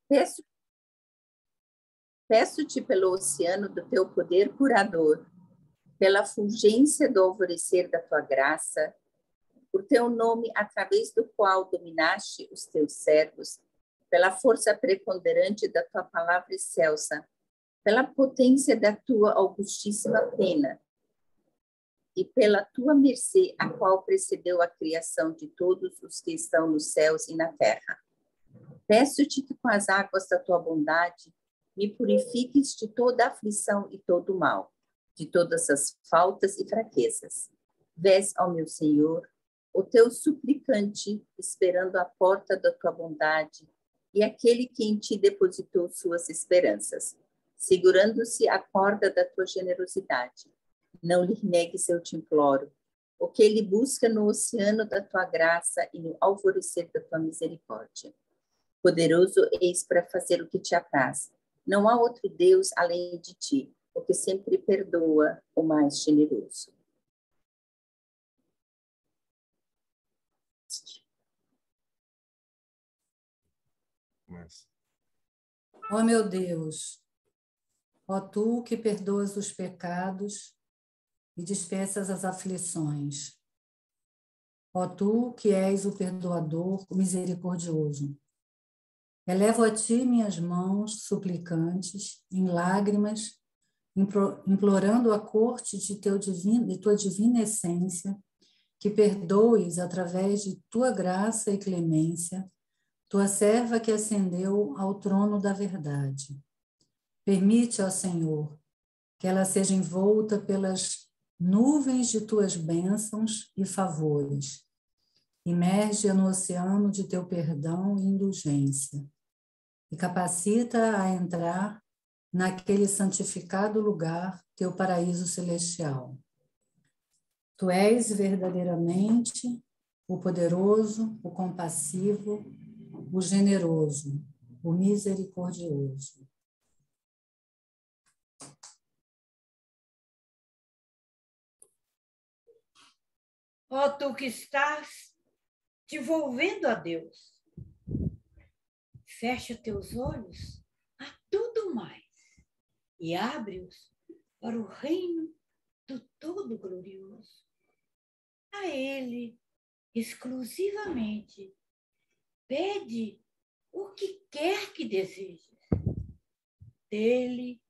Peço, peço-te pelo oceano do teu poder curador, pela fulgência do alvorecer da tua graça, por teu nome através do qual dominaste os teus servos, pela força preponderante da tua palavra excelsa, pela potência da tua augustíssima pena e pela tua mercê, a qual precedeu a criação de todos os que estão nos céus e na terra. Peço-te que com as águas da tua bondade me purifiques de toda aflição e todo mal, de todas as faltas e fraquezas. Vês, ó meu Senhor, o teu suplicante esperando a porta da tua bondade e aquele que em ti depositou suas esperanças, segurando-se a corda da tua generosidade. Não lhe negues, eu te imploro, o que ele busca no oceano da tua graça e no alvorecer da tua misericórdia. Poderoso eis para fazer o que te apraz. Não há outro Deus além de ti, o que sempre perdoa, o mais generoso. Ó meu Deus, ó tu que perdoas os pecados e dispersas as aflições. Ó tu que és o perdoador, o misericordioso. Elevo a ti minhas mãos suplicantes, em lágrimas, implorando a corte de tua divina essência, que perdoes através de tua graça e clemência, tua serva que ascendeu ao trono da verdade. Permite, ó Senhor, que ela seja envolta pelas nuvens de tuas bênçãos e favores. Imerge-a no oceano de teu perdão e indulgência e capacita-a a entrar naquele santificado lugar, teu paraíso celestial. Tu és verdadeiramente o poderoso, o compassivo, o generoso, o misericordioso. Ó tu que estás te envolvendo a Deus, fecha teus olhos a tudo mais e abre-os para o reino do Todo-Glorioso. A Ele, exclusivamente, pede o que quer que desejes. Dele,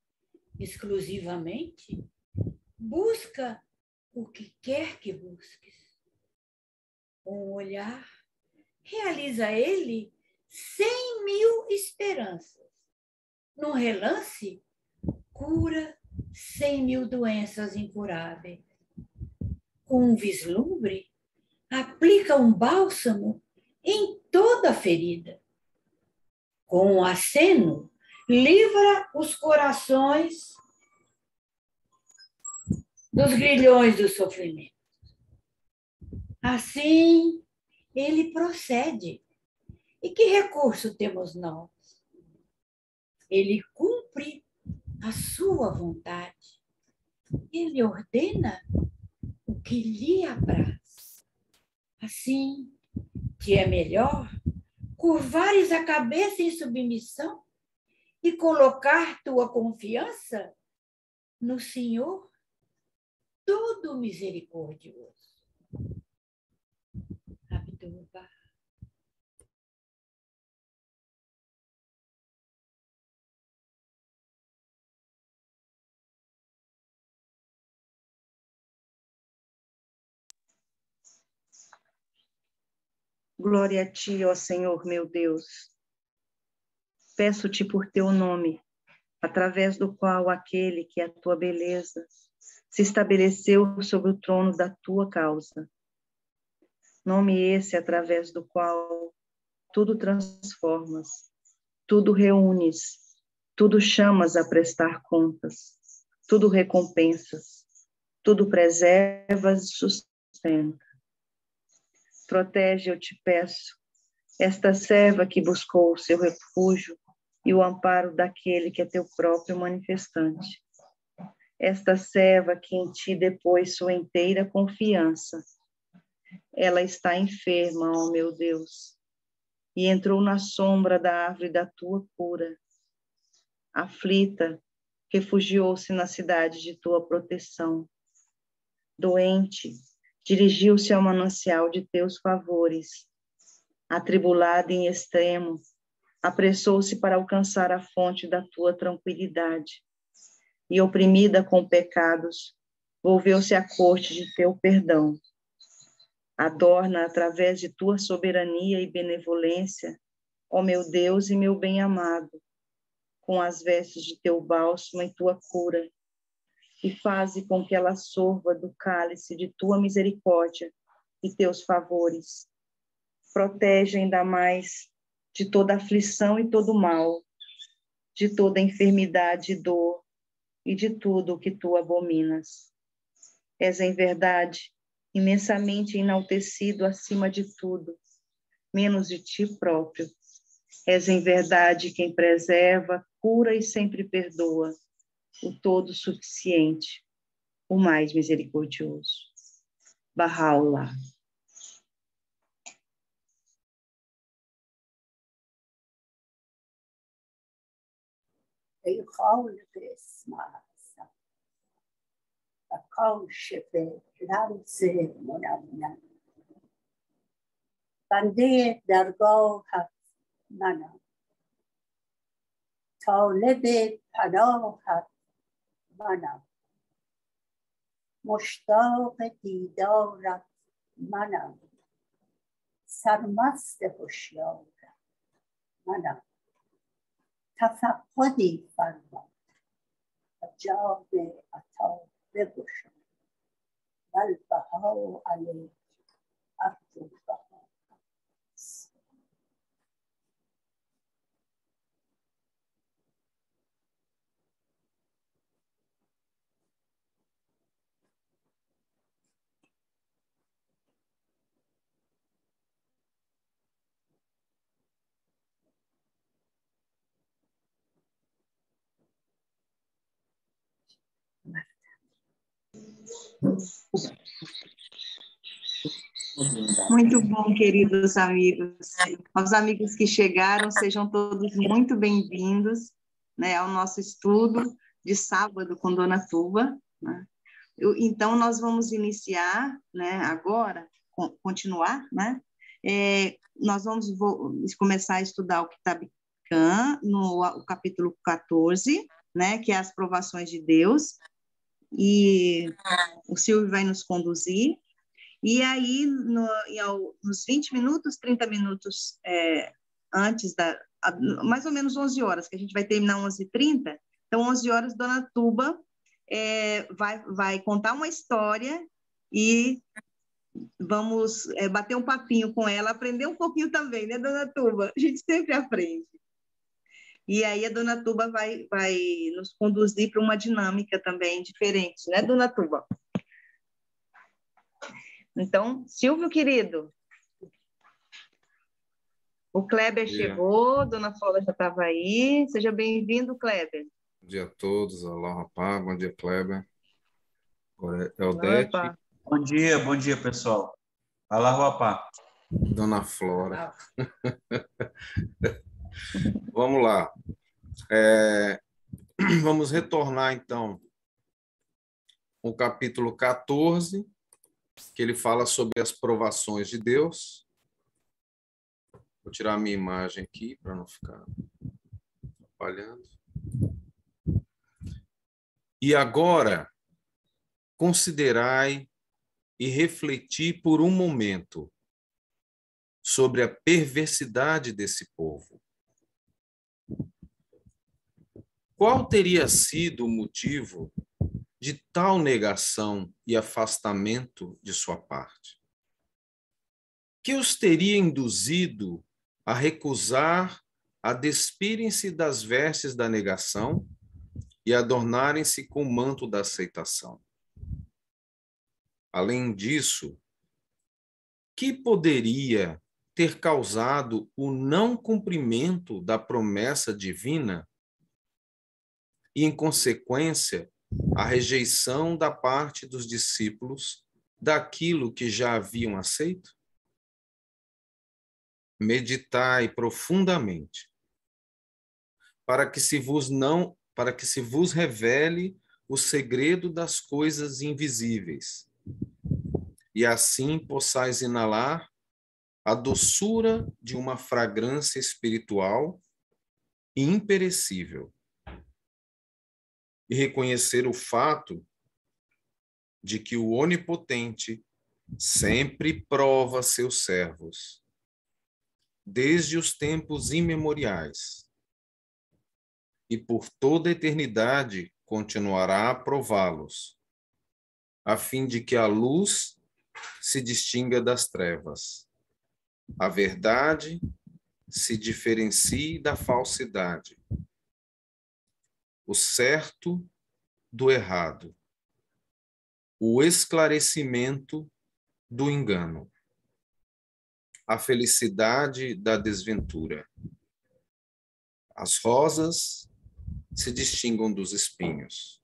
exclusivamente, busca o que quer que busques. Com um olhar, realiza Ele 100.000 esperanças. Num relance, cura 100.000 doenças incuráveis. Com um vislumbre, aplica um bálsamo em toda ferida. Com um aceno, livra os corações dos grilhões do sofrimento. Assim, ele procede. E que recurso temos nós? Ele cumpre a sua vontade. Ele ordena o que lhe apraz. Assim, que é melhor curvares a cabeça em submissão e colocar tua confiança no Senhor todo misericordioso. Abdu'l-Bahá. Glória a ti, ó Senhor, meu Deus. Peço-te por teu nome, através do qual aquele que é a tua beleza se estabeleceu sobre o trono da tua causa. Nome esse através do qual tudo transformas, tudo reúnes, tudo chamas a prestar contas, tudo recompensas, tudo preservas e sustenta. Protege, eu te peço, esta serva que buscou o seu refúgio e o amparo daquele que é teu próprio manifestante. Esta serva que em ti depôs sua inteira confiança. Ela está enferma, ó meu Deus. e entrou na sombra da árvore da tua cura. Aflita, refugiou-se na cidade de tua proteção. Doente, dirigiu-se ao manancial de teus favores. Atribulada em extremo, apressou-se para alcançar a fonte da tua tranquilidade. E oprimida com pecados, volveu-se à corte de teu perdão. Adorna através de tua soberania e benevolência, ó meu Deus e meu bem-amado, com as vestes de teu bálsamo e tua cura, e faze com que ela sorva do cálice de tua misericórdia e teus favores. Protege ainda mais de toda aflição e todo mal, de toda enfermidade e dor, e de tudo o que tu abominas. És, em verdade, imensamente enaltecido acima de tudo, menos de ti próprio. És, em verdade, quem preserva, cura e sempre perdoa, o todo suficiente, o mais misericordioso. Bahá'u'lláh. ای خالق اسم اعظم و کاشف رمز منون، بنده درگاهت منم، طالب پناهت منم، مشتاق دیدارت منم، سرمست هوشیارت منم. تفقدی فرما و جام عطا بگشا، والبهاء علیک عبدالبها. Muito bom, queridos amigos. Aos amigos que chegaram, sejam todos muito bem-vindos, né, ao nosso estudo de sábado com Dona Tuba, né? Então, nós vamos iniciar, né, agora, continuar, né? Nós vamos começar a estudar o Kitab Khan, no capítulo 14, né, que é as provações de Deus, e o Silvio vai nos conduzir. E aí, nos 20 minutos, 30 minutos antes mais ou menos 11 horas, que a gente vai terminar 11h30, então 11 horas, Dona Tuba vai contar uma história e vamos bater um papinho com ela, aprender um pouquinho também, né, Dona Tuba? A gente sempre aprende. E aí a Dona Tuba vai nos conduzir para uma dinâmica também diferente, né, Dona Tuba? Então, Silvio, querido, o Kleber chegou, Dona Flora já estava aí. Seja bem-vindo, Kleber. Bom dia a todos. Alá, rapá. Bom dia, Kleber. Agora é Eldete. Bom dia, pessoal. Alá, rapá. Dona Flora. Vamos lá. Vamos retornar, então, o capítulo 14, que ele fala sobre as provações de Deus. Vou tirar a minha imagem aqui para não ficar atrapalhando. E agora, considerai e refleti por um momento sobre a perversidade desse povo. Qual teria sido o motivo de tal negação e afastamento de sua parte? Que os teria induzido a recusar a despirem-se das vestes da negação e adornarem-se com o manto da aceitação? Além disso, que poderia ter causado o não cumprimento da promessa divina e, em consequência, a rejeição da parte dos discípulos daquilo que já haviam aceito? meditai profundamente, para que se vos revele o segredo das coisas invisíveis, e assim possais inalar a doçura de uma fragrância espiritual e imperecível, e reconhecer o fato de que o Onipotente sempre prova seus servos, desde os tempos imemoriais, e por toda a eternidade continuará a prová-los, a fim de que a luz se distinga das trevas, a verdade se diferencie da falsidade, o certo do errado, o esclarecimento do engano, a felicidade da desventura. As rosas se distingam dos espinhos.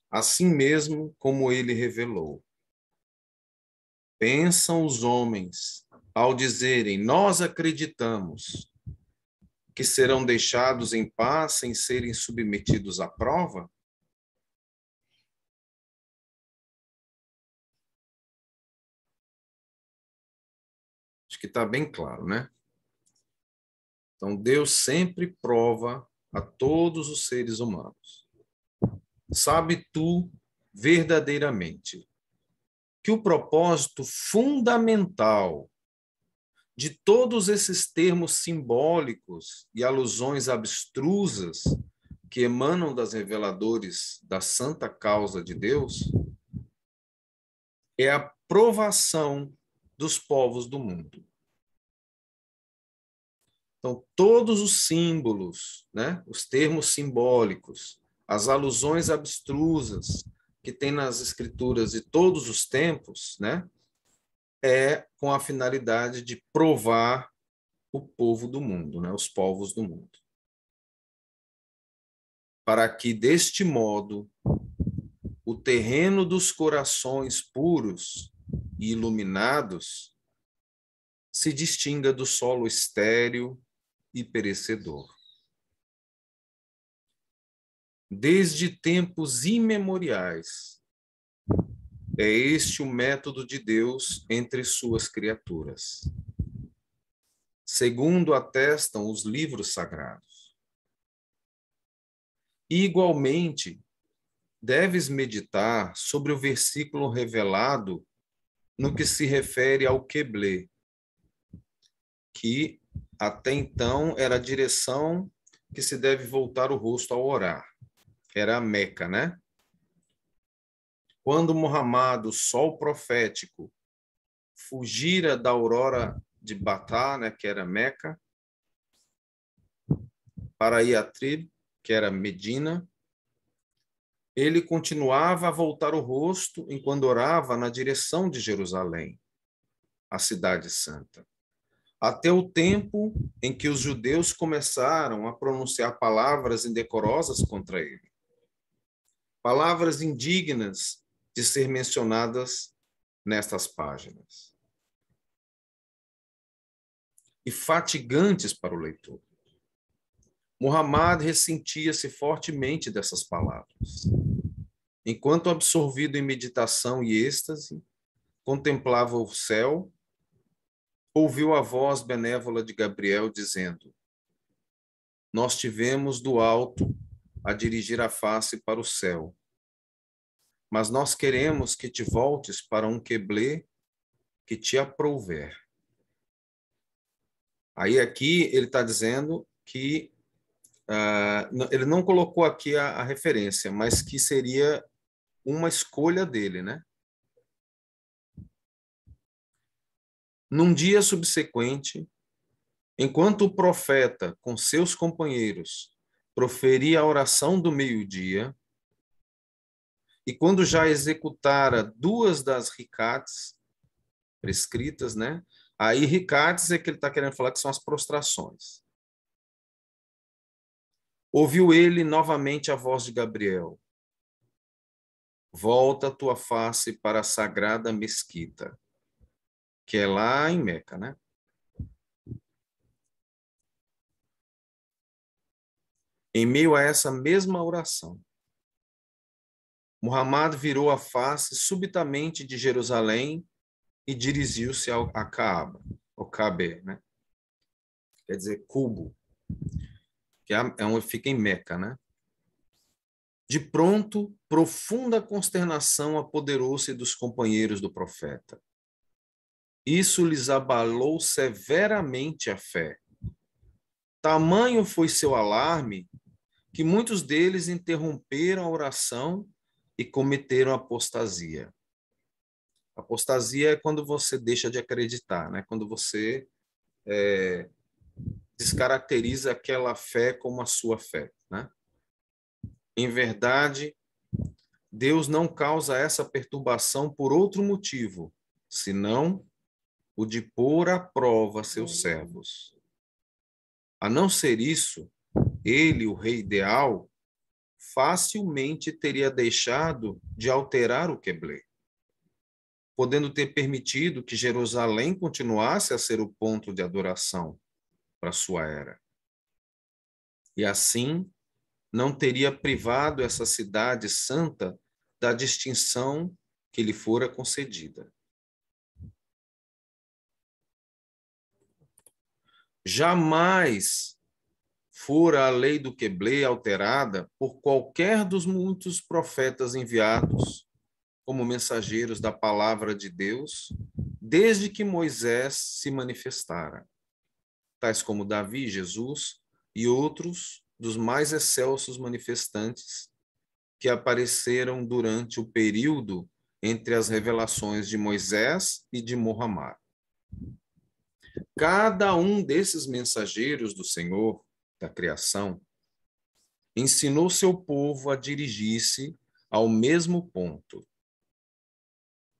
Assim mesmo como ele revelou. Pensam os homens ao dizerem: nós acreditamos, que serão deixados em paz sem serem submetidos à prova? Acho que está bem claro, né? Então, Deus sempre prova a todos os seres humanos. Sabe tu verdadeiramente que o propósito fundamental de todos esses termos simbólicos e alusões abstrusas que emanam das reveladores da santa causa de Deus é a provação dos povos do mundo. Então, todos os símbolos, né, os termos simbólicos, as alusões abstrusas que tem nas escrituras de todos os tempos, né, é com a finalidade de provar o povo do mundo, né, os povos do mundo. Para que, deste modo, o terreno dos corações puros e iluminados se distinga do solo estéril e perecedor. Desde tempos imemoriais, é este o método de Deus entre suas criaturas, segundo atestam os livros sagrados. Igualmente, deves meditar sobre o versículo revelado no que se refere ao Queblé, que até então era a direção que se deve voltar o rosto ao orar. Era a Meca, né? Quando Muhammad, o sol profético, fugira da aurora de Batá, né, que era Meca, para Yatrib, que era Medina, ele continuava a voltar o rosto enquanto orava na direção de Jerusalém, a cidade santa, até o tempo em que os judeus começaram a pronunciar palavras indecorosas contra ele. Palavras indignas de ser mencionadas nestas páginas. E fatigantes para o leitor. Muhammad ressentia-se fortemente dessas palavras. Enquanto absorvido em meditação e êxtase, contemplava o céu, ouviu a voz benévola de Gabriel dizendo: nós tivemos do alto a dirigir a face para o céu, mas nós queremos que te voltes para um queblé que te aprouver. Aí aqui ele está dizendo que ele não colocou aqui a referência, mas que seria uma escolha dele, né? Num dia subsequente, enquanto o profeta, com seus companheiros, proferia a oração do meio-dia, e quando já executara 2 das ricats prescritas, né? Aí ricats é que ele está querendo falar que são as prostrações. Ouviu ele novamente a voz de Gabriel: volta a tua face para a sagrada mesquita, que é lá em Meca, né? Em meio a essa mesma oração, Muhammad virou a face subitamente de Jerusalém e dirigiu-se a Kaaba, o Kabe, né? Quer dizer, cubo, que fica em Meca, né? De pronto, profunda consternação apoderou-se dos companheiros do profeta. Isso lhes abalou severamente a fé. Tamanho foi seu alarme que muitos deles interromperam a oração e cometeram apostasia. Apostasia é quando você deixa de acreditar, né? Quando você descaracteriza aquela fé como a sua fé, né? Em verdade, Deus não causa essa perturbação por outro motivo, senão o de pôr à prova seus servos. A não ser isso, ele, o rei ideal, facilmente teria deixado de alterar o Queblé, podendo ter permitido que Jerusalém continuasse a ser o ponto de adoração para sua era. E assim, não teria privado essa cidade santa da distinção que lhe fora concedida. Jamais fora a lei do Queblé alterada por qualquer dos muitos profetas enviados como mensageiros da palavra de Deus, desde que Moisés se manifestara, tais como Davi, Jesus e outros dos mais excelsos manifestantes que apareceram durante o período entre as revelações de Moisés e de Muhammad. Cada um desses mensageiros do Senhor, da criação, ensinou seu povo a dirigir-se ao mesmo ponto.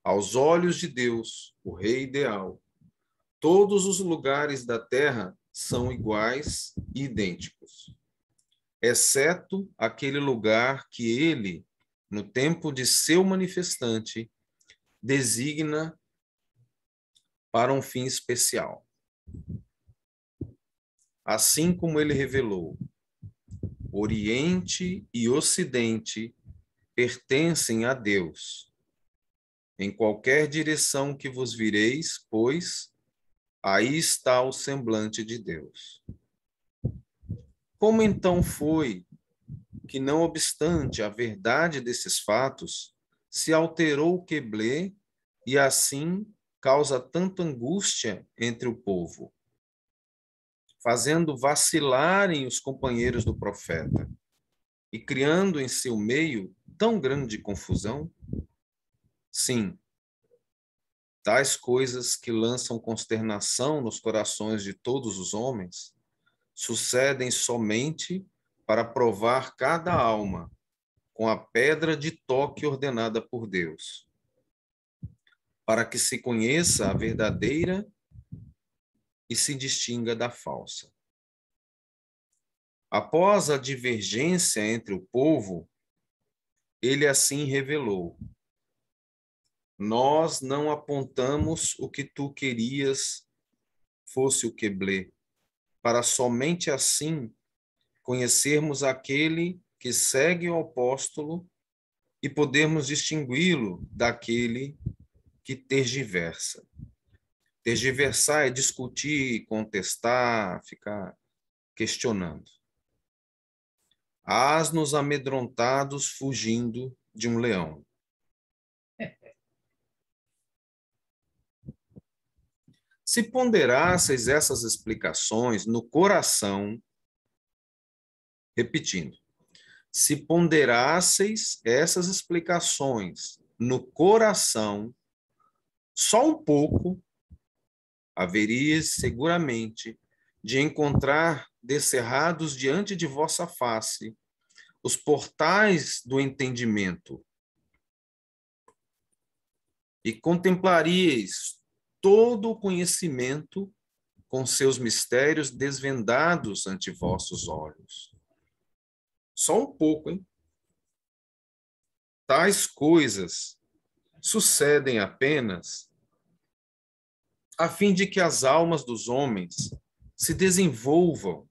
Aos olhos de Deus, o Rei ideal, todos os lugares da terra são iguais e idênticos, exceto aquele lugar que ele, no tempo de seu manifestante, designa para um fim especial. Assim como ele revelou, Oriente e Ocidente pertencem a Deus. Em qualquer direção que vos vireis, pois, aí está o semblante de Deus. Como então foi que, não obstante a verdade desses fatos, se alterou o Queblé e assim causa tanta angústia entre o povo, fazendo vacilarem os companheiros do profeta e criando em seu meio tão grande confusão? Sim, tais coisas que lançam consternação nos corações de todos os homens sucedem somente para provar cada alma com a pedra de toque ordenada por Deus, para que se conheça a verdadeira e se distinga da falsa. Após a divergência entre o povo, ele assim revelou: nós não apontamos o que tu querias fosse o Queblé, para somente assim conhecermos aquele que segue o apóstolo e podermos distingui-lo daquele que tergiversa. Tergiversar é discutir, contestar, ficar questionando. Asnos amedrontados fugindo de um leão. Se ponderasseis essas explicações no coração, repetindo, se ponderasseis essas explicações no coração, só um pouco, haveríeis seguramente de encontrar descerrados diante de vossa face os portais do entendimento e contemplaríeis todo o conhecimento com seus mistérios desvendados ante vossos olhos. Só um pouco, hein? Tais coisas sucedem apenas a fim de que as almas dos homens se desenvolvam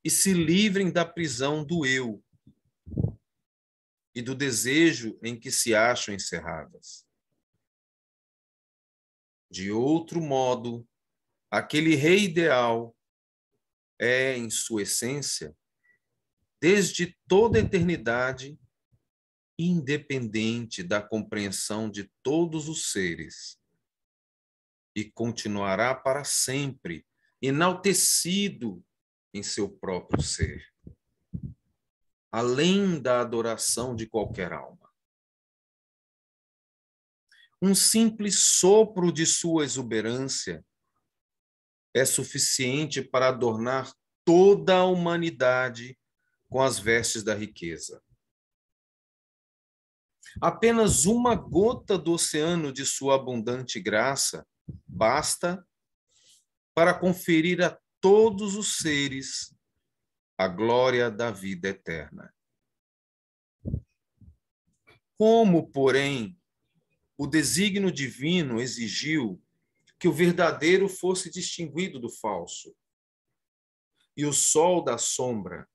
e se livrem da prisão do eu e do desejo em que se acham encerradas. De outro modo, aquele rei ideal é, em sua essência, desde toda a eternidade, independente da compreensão de todos os seres, e continuará para sempre enaltecido em seu próprio ser, além da adoração de qualquer alma. Um simples sopro de sua exuberância é suficiente para adornar toda a humanidade com as vestes da riqueza. Apenas uma gota do oceano de sua abundante graça basta para conferir a todos os seres a glória da vida eterna. Como, porém, o desígnio divino exigiu que o verdadeiro fosse distinguido do falso, e o sol da sombra,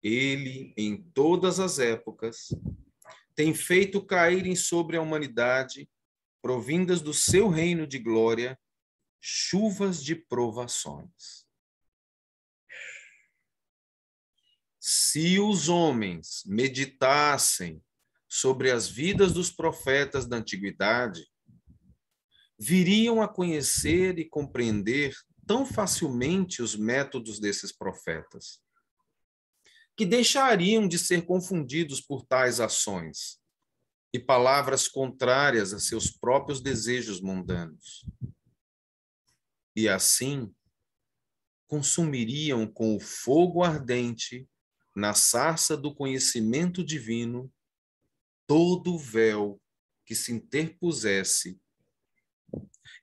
ele, em todas as épocas, tem feito caírem sobre a humanidade, provindas do seu reino de glória, chuvas de provações. Se os homens meditassem sobre as vidas dos profetas da antiguidade, viriam a conhecer e compreender tão facilmente os métodos desses profetas, que deixariam de ser confundidos por tais ações e palavras contrárias a seus próprios desejos mundanos. E assim, consumiriam com o fogo ardente, na sarça do conhecimento divino, todo o véu que se interpusesse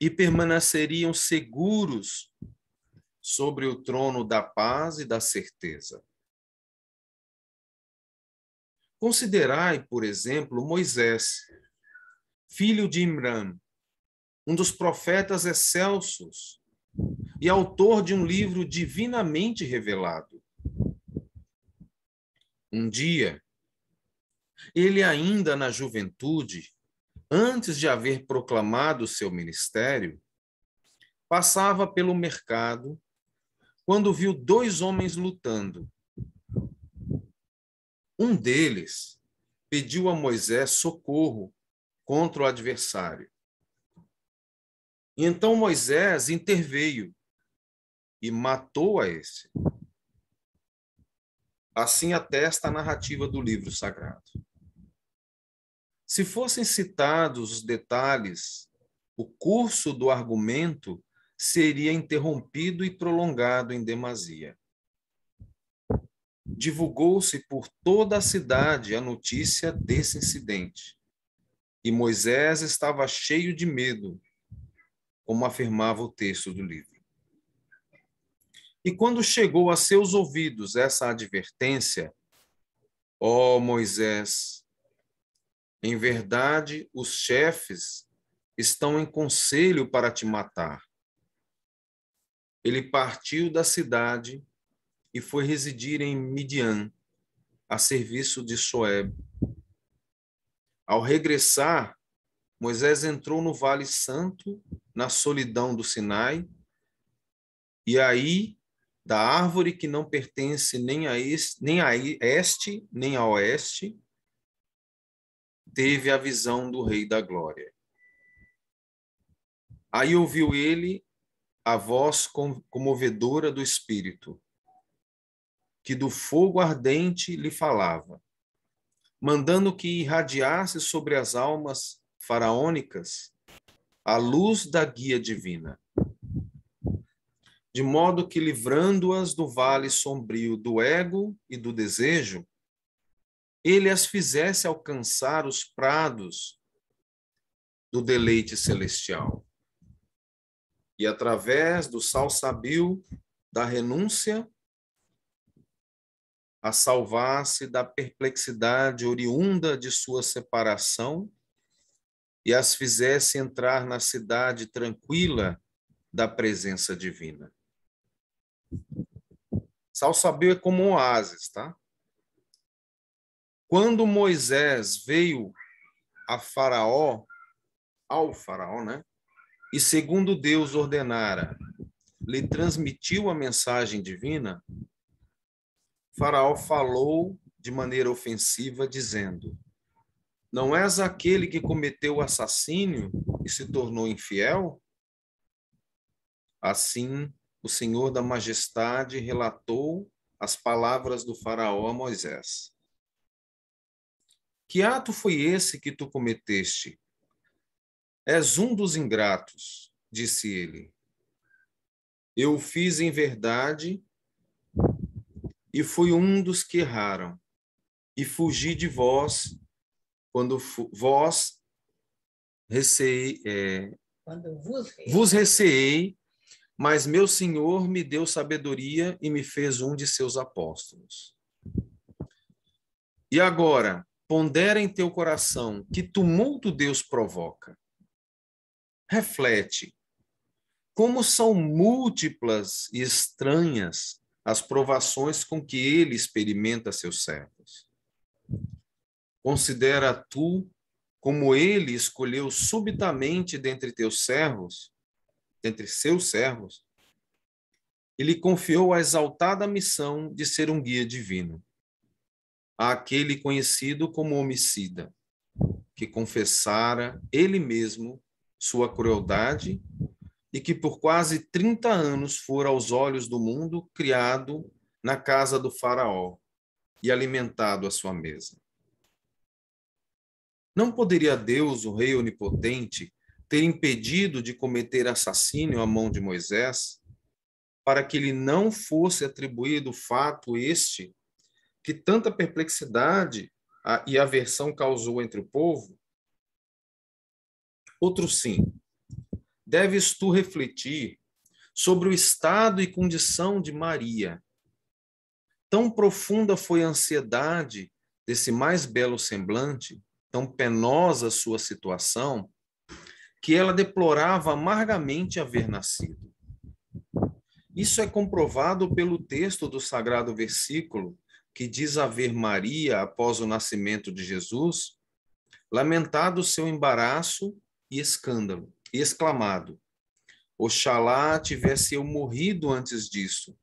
e permaneceriam seguros sobre o trono da paz e da certeza. Considerai, por exemplo, Moisés, filho de Imrã, um dos profetas excelsos e autor de um livro divinamente revelado. Um dia, ele ainda na juventude, antes de haver proclamado seu ministério, passava pelo mercado quando viu 2 homens lutando. Um deles pediu a Moisés socorro contra o adversário. E então Moisés interveio e matou a esse. Assim atesta a narrativa do livro sagrado. Se fossem citados os detalhes, o curso do argumento seria interrompido e prolongado em demasia. Divulgou-se por toda a cidade a notícia desse incidente, e Moisés estava cheio de medo, como afirmava o texto do livro. E quando chegou a seus ouvidos essa advertência, ó Moisés, em verdade os chefes estão em conselho para te matar. Ele partiu da cidade e foi residir em Midian, a serviço de Soeb. Ao regressar, Moisés entrou no Vale Santo, na solidão do Sinai, e aí, da árvore que não pertence nem a este, nem a oeste, teve a visão do Rei da Glória. Aí ouviu ele a voz comovedora do Espírito, que do fogo ardente lhe falava, mandando que irradiasse sobre as almas faraônicas a luz da guia divina, de modo que, livrando-as do vale sombrio do ego e do desejo, ele as fizesse alcançar os prados do deleite celestial. E, através do salsabil da renúncia, a salvasse da perplexidade oriunda de sua separação e as fizesse entrar na cidade tranquila da presença divina. Salsabil é como um oásis, tá? Quando Moisés veio ao faraó, né? E segundo Deus ordenara, lhe transmitiu a mensagem divina, Faraó falou de maneira ofensiva, dizendo: não és aquele que cometeu o assassínio e se tornou infiel? Assim, o Senhor da Majestade relatou as palavras do Faraó a Moisés. Que ato foi esse que tu cometeste? És um dos ingratos, disse ele. Eu o fiz em verdade e fui um dos que erraram, e fugi de vós quando vos receei, mas meu Senhor me deu sabedoria e me fez um de seus apóstolos. E agora, pondera em teu coração que tumulto Deus provoca. Reflete, como são múltiplas e estranhas as provações com que ele experimenta seus servos. Considera tu como ele escolheu subitamente dentre teus servos, dentre seus servos, e lhe confiou a exaltada missão de ser um guia divino, àquele conhecido como homicida, que confessara ele mesmo sua crueldade e que por quase 30 anos fora aos olhos do mundo criado na casa do faraó e alimentado à sua mesa. Não poderia Deus, o Rei Onipotente, ter impedido de cometer assassínio à mão de Moisés, para que lhe não fosse atribuído o fato este que tanta perplexidade e aversão causou entre o povo? Outro sim. Deves tu refletir sobre o estado e condição de Maria. Tão profunda foi a ansiedade desse mais belo semblante, tão penosa sua situação, que ela deplorava amargamente haver nascido. Isso é comprovado pelo texto do sagrado versículo, que diz haver Maria, após o nascimento de Jesus, lamentado o seu embaraço e escândalo, e exclamado: oxalá tivesse eu morrido antes disso,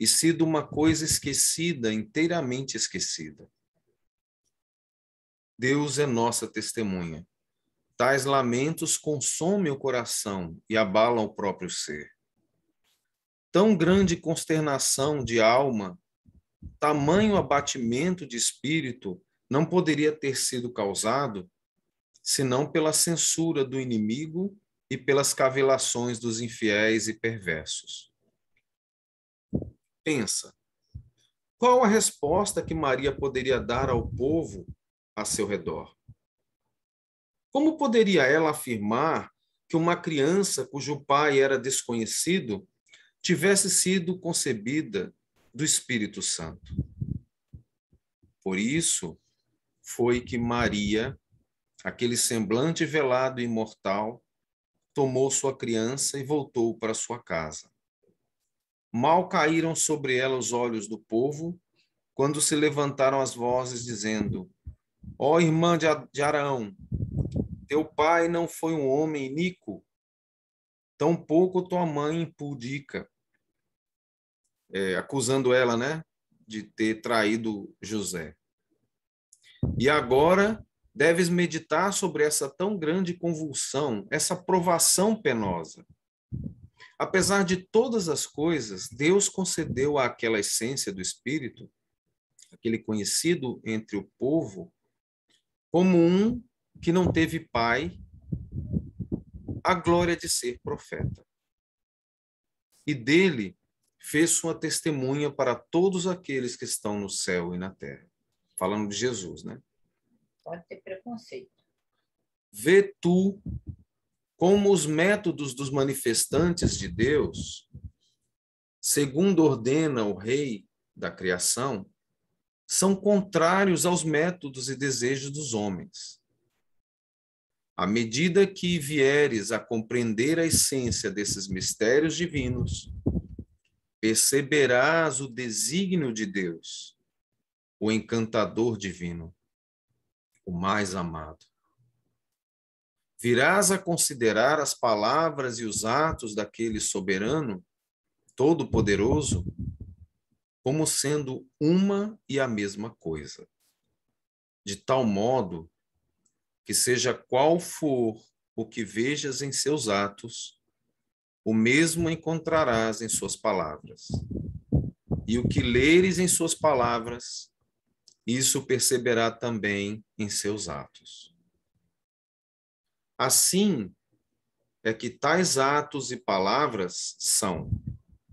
e sido uma coisa esquecida, inteiramente esquecida. Deus é nossa testemunha. Tais lamentos consomem o coração e abalam o próprio ser. Tão grande consternação de alma, tamanho abatimento de espírito não poderia ter sido causado senão pela censura do inimigo e pelas cavelações dos infiéis e perversos. Pensa, qual a resposta que Maria poderia dar ao povo a seu redor? Como poderia ela afirmar que uma criança cujo pai era desconhecido tivesse sido concebida do Espírito Santo? Por isso foi que Maria, aquele semblante velado e imortal, tomou sua criança e voltou para sua casa. Mal caíram sobre ela os olhos do povo, quando se levantaram as vozes, dizendo: ó irmã de Arão, teu pai não foi um homem iníquo, tampouco tua mãe impudica, acusando ela, né, de ter traído José. E agora deves meditar sobre essa tão grande convulsão, essa provação penosa. Apesar de todas as coisas, Deus concedeu àquela essência do Espírito, aquele conhecido entre o povo, como um que não teve pai, a glória de ser profeta. E dele fez sua testemunha para todos aqueles que estão no céu e na terra. Falando de Jesus, né? Pode ter preconceito. Vê tu como os métodos dos manifestantes de Deus, segundo ordena o Rei da criação, são contrários aos métodos e desejos dos homens. À medida que vieres a compreender a essência desses mistérios divinos, perceberás o desígnio de Deus, o encantador divino, o mais amado. Virás a considerar as palavras e os atos daquele soberano, todo-poderoso, como sendo uma e a mesma coisa, de tal modo que seja qual for o que vejas em seus atos, o mesmo encontrarás em suas palavras. E o que leres em suas palavras, isso perceberá também em seus atos. Assim é que tais atos e palavras são,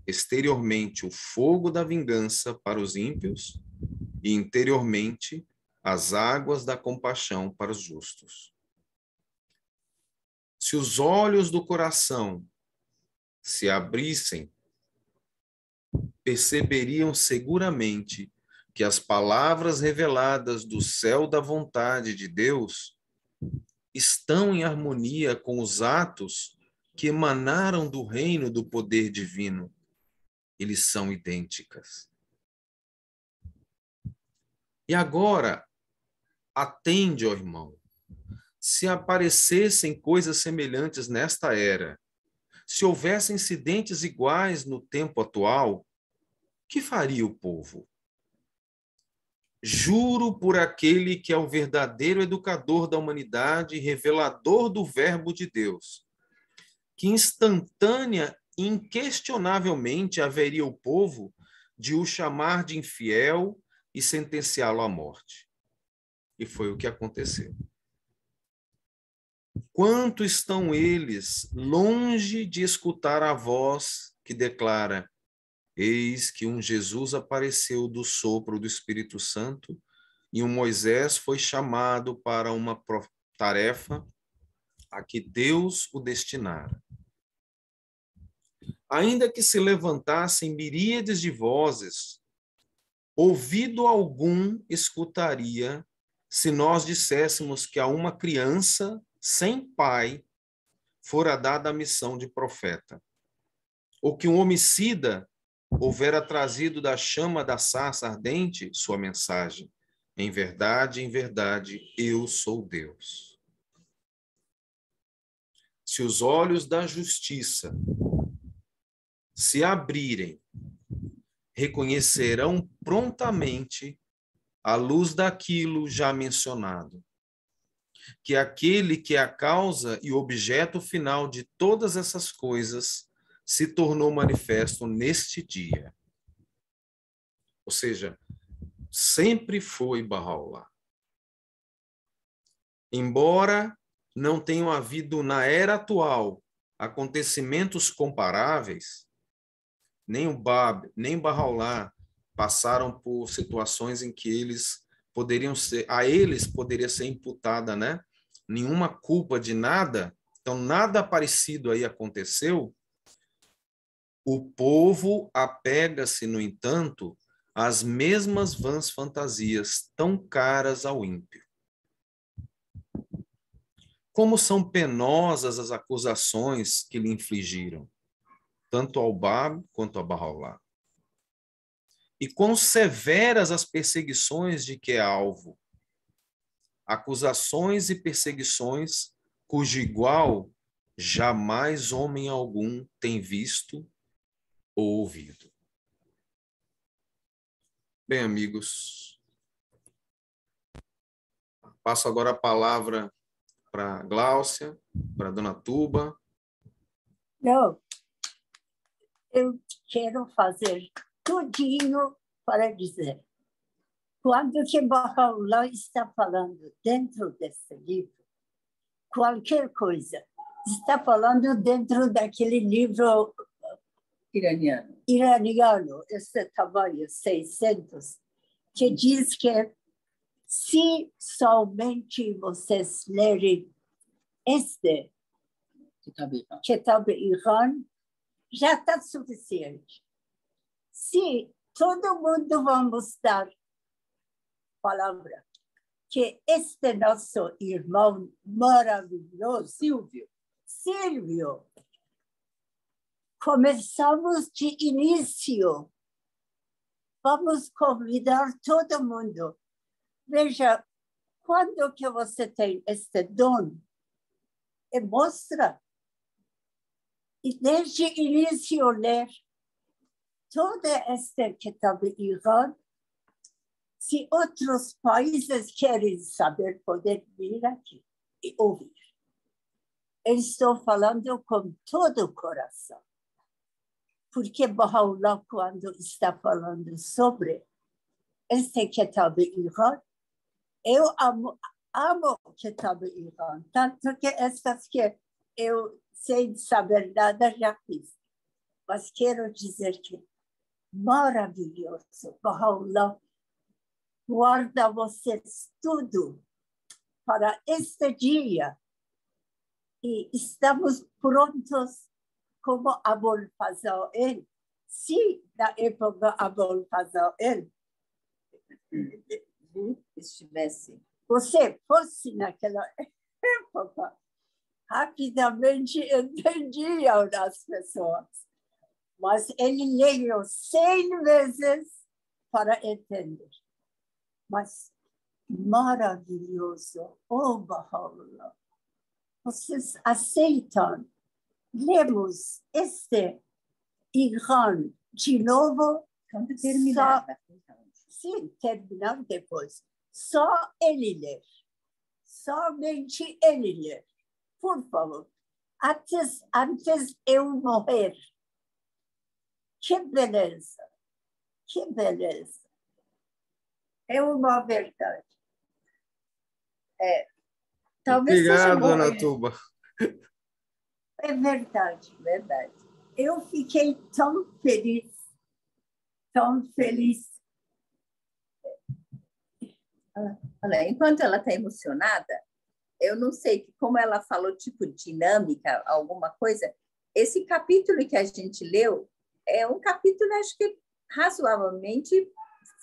exteriormente, o fogo da vingança para os ímpios e, interiormente, as águas da compaixão para os justos. Se os olhos do coração se abrissem, perceberiam seguramente que as palavras reveladas do céu da vontade de Deus estão em harmonia com os atos que emanaram do reino do poder divino. Eles são idênticas. E agora, atende, ó irmão, se aparecessem coisas semelhantes nesta era, se houvesse incidentes iguais no tempo atual, que faria o povo? Juro por aquele que é o verdadeiro educador da humanidade e revelador do verbo de Deus, que instantânea e inquestionavelmente haveria o povo de o chamar de infiel e sentenciá-lo à morte. E foi o que aconteceu. Quanto estão eles longe de escutar a voz que declara: eis que um Jesus apareceu do sopro do Espírito Santo e um Moisés foi chamado para uma tarefa a que Deus o destinara. Ainda que se levantassem miríades de vozes, ouvido algum escutaria se nós disséssemos que a uma criança sem pai fora dada a missão de profeta, ou que um homicida houvera trazido da chama da sarça ardente sua mensagem: em verdade, eu sou Deus. Se os olhos da justiça se abrirem, reconhecerão prontamente a luz daquilo já mencionado, que aquele que é a causa e objeto final de todas essas coisas se tornou manifesto neste dia. Ou seja, sempre foi Bahá'u'lláh. Embora não tenham havido na era atual acontecimentos comparáveis, nem o Bab, nem Bahá'u'lláh passaram por situações em que a eles poderia ser imputada, né, nenhuma culpa de nada. Então nada parecido aí aconteceu. O povo apega-se, no entanto, às mesmas vãs fantasias tão caras ao ímpio. Como são penosas as acusações que lhe infligiram, tanto ao Bab quanto a Bahá'u'lláh. E quão severas as perseguições de que é alvo. Acusações e perseguições cujo igual jamais homem algum tem visto ou ouvido. Bem, amigos, passo agora a palavra para Gláucia, para Dona Tuba. Não, eu quero fazer tudinho para dizer. Quando que Bahá'u'lláh está falando dentro desse livro, qualquer coisa, está falando dentro daquele livro iraniano, esse tamanho, 600, que diz que se somente vocês lerem este Kitab-i-Iqan, já está suficiente. Se todo mundo vamos dar palavra que este nosso irmão maravilhoso, Silvio, começamos de início. Vamos convidar todo mundo. Veja, quando que você tem este dom, mostra. E desde o início ler todo este Kitab Iran. Se outros países querem saber, poder vir aqui e ouvir. Eu estou falando com todo o coração. Porque Baha'u'llah, quando está falando sobre este Kitab Iran, eu amo o Kitab Iran, tanto que estas que eu sem saber nada já fiz. Mas quero dizer que maravilhoso. Baha'u'llah guarda vocês tudo para este dia. E estamos prontos como Abul Fazal. Se na época Abul Fazal estivesse. Você fosse naquela época, rapidamente entendiam as pessoas. Mas ele leu 100 vezes para entender. Mas maravilhoso, oh Baha'u'llah. Vocês aceitam? Lemos este Iran de novo? Quando terminar. Sim, terminar depois. Só ele ler. Somente ele ler. Por favor. Antes eu morrer. Que beleza. Que beleza. É uma verdade. Talvez Obrigado, seja Dona Tuba. É verdade. Verdade. Eu fiquei tão feliz. Tão feliz. Olha, enquanto ela está emocionada, eu não sei, como ela falou, tipo, dinâmica, alguma coisa, esse capítulo que a gente leu é um capítulo, acho que razoavelmente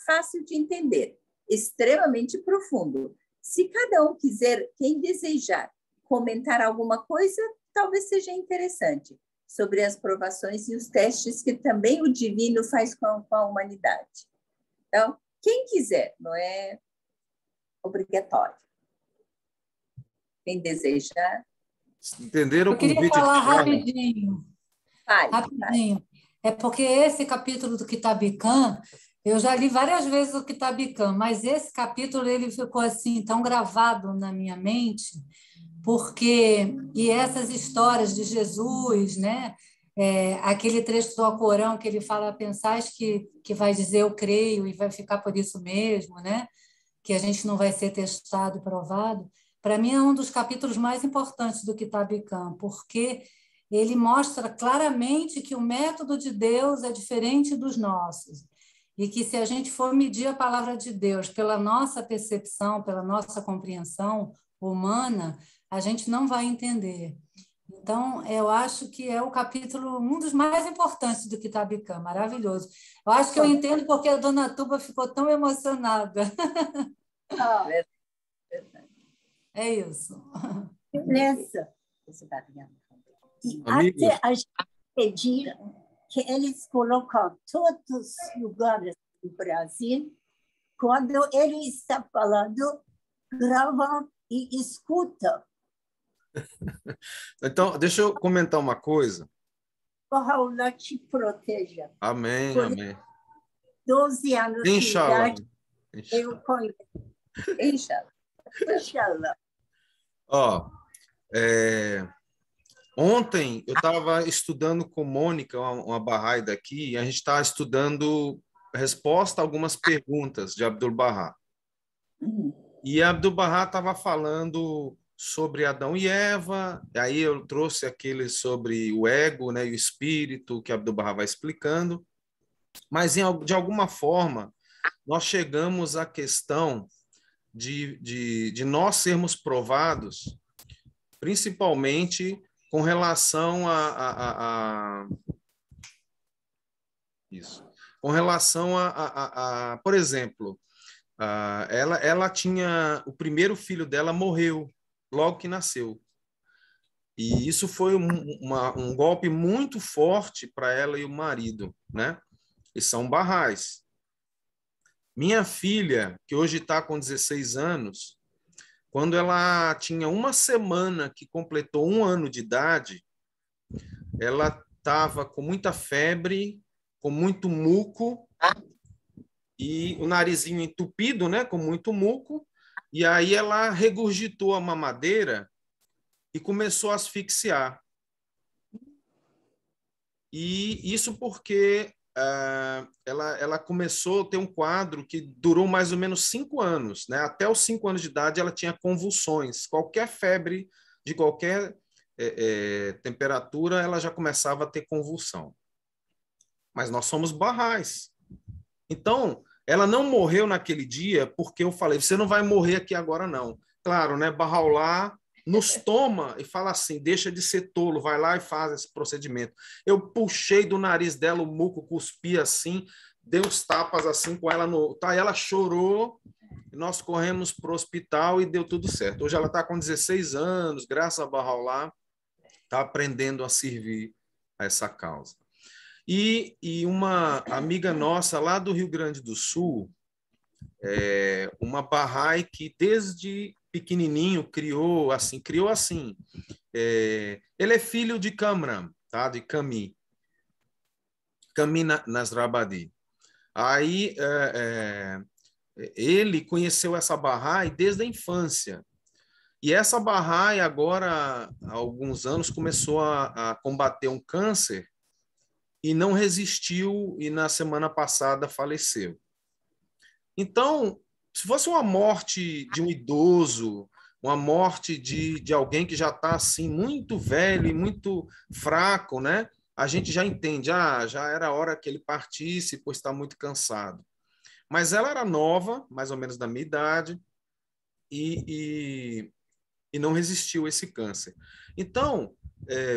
fácil de entender, extremamente profundo. Se cada um quiser, quem desejar comentar alguma coisa, talvez seja interessante, sobre as provações e os testes que também o divino faz com a humanidade. Então, quem quiser, não é obrigatório. Quem desejar. Entenderam o Eu queria convite falar de Fala? rapidinho. Rapidinho. É porque esse capítulo do Kitabikhan, eu já li várias vezes o Kitabikhan, mas esse capítulo ele ficou assim tão gravado na minha mente, porque e essas histórias de Jesus, né? Aquele trecho do Alcorão que ele fala, pensais que vai dizer eu creio e vai ficar por isso mesmo, né? Que a gente não vai ser testado e provado. Para mim é um dos capítulos mais importantes do Kitabikhan, porque ele mostra claramente que o método de Deus é diferente dos nossos e que se a gente for medir a palavra de Deus pela nossa percepção, pela nossa compreensão humana, a gente não vai entender. Então, eu acho que é o capítulo, um dos mais importantes do Kitabikhan, maravilhoso. Eu acho que eu entendo porque a Dona Tuba ficou tão emocionada. É isso. Beleza. E Amigos, até a gente pedir que eles colocam todos os lugares do Brasil, quando ele está falando, gravam e escutam. então, deixa eu comentar uma coisa. Baha'u'llah te proteja. Amém, Por amém. 12 anos de Inshallah. idade, eu conheço. Inshallah. Inshallah. Ó, ontem eu estava estudando com Mônica, uma Bahá'í daqui, e a gente está estudando a resposta a algumas perguntas de Abdu'l-Bahá. E Abdu'l-Bahá estava falando sobre Adão e Eva, e aí eu trouxe aquele sobre o ego, né, e o espírito, que Abdu'l-Bahá vai explicando, mas de alguma forma nós chegamos à questão de nós sermos provados, principalmente com relação isso, com relação por exemplo, ela tinha, o primeiro filho dela morreu logo que nasceu. E isso foi um golpe muito forte para ela e o marido, né? E são barrais. Minha filha, que hoje está com 16 anos, quando ela tinha uma semana que completou 1 ano de idade, ela estava com muita febre, com muito muco, e o narizinho entupido, né, com muito muco, e aí ela regurgitou a mamadeira e começou a asfixiar. E isso porque ela começou a ter um quadro que durou mais ou menos 5 anos, né? Até os 5 anos de idade ela tinha convulsões. Qualquer febre de qualquer temperatura, ela já começava a ter convulsão. Mas nós somos barrais. Então, ela não morreu naquele dia porque eu falei, você não vai morrer aqui agora, não. Claro, né? Bahá'u'lláh nos toma e fala assim, deixa de ser tolo, vai lá e faz esse procedimento. Eu puxei do nariz dela o muco, cuspi assim, dei uns tapas assim com ela no... Tá, ela chorou, nós corremos para o hospital e deu tudo certo. Hoje ela está com 16 anos, graças a Bahá'u'lláh, está aprendendo a servir a essa causa. E uma amiga nossa lá do Rio Grande do Sul, uma Bahá'í que desde pequenininho criou assim. Ele é filho de Kamran, tá? De Cami Nasrabadi. Aí ele conheceu essa Bahá'í desde a infância. E essa Bahá'í agora, há alguns anos, começou a combater um câncer e não resistiu e na semana passada faleceu. Então, se fosse uma morte de um idoso, uma morte de alguém que já está assim muito velho e muito fraco, né? A gente já entende, já era a hora que ele partisse, pois está muito cansado. Mas ela era nova, mais ou menos da minha idade, e não resistiu a esse câncer. Então,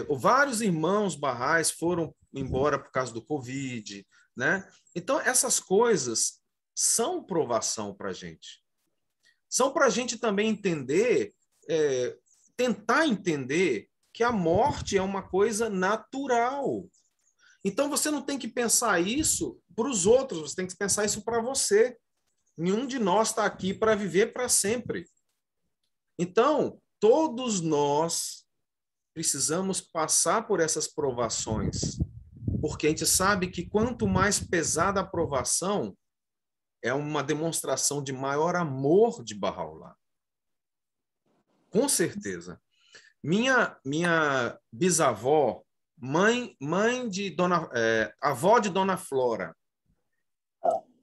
vários irmãos barrais foram embora por causa do Covid, né? Então, essas coisas são provação para a gente. São para a gente também entender, tentar entender que a morte é uma coisa natural. Então, você não tem que pensar isso para os outros, você tem que pensar isso para você. Nenhum de nós está aqui para viver para sempre. Então, todos nós precisamos passar por essas provações, porque a gente sabe que quanto mais pesada a provação, é uma demonstração de maior amor de Bahá'u'lláh. Com certeza. Minha bisavó, avó de Dona Flora,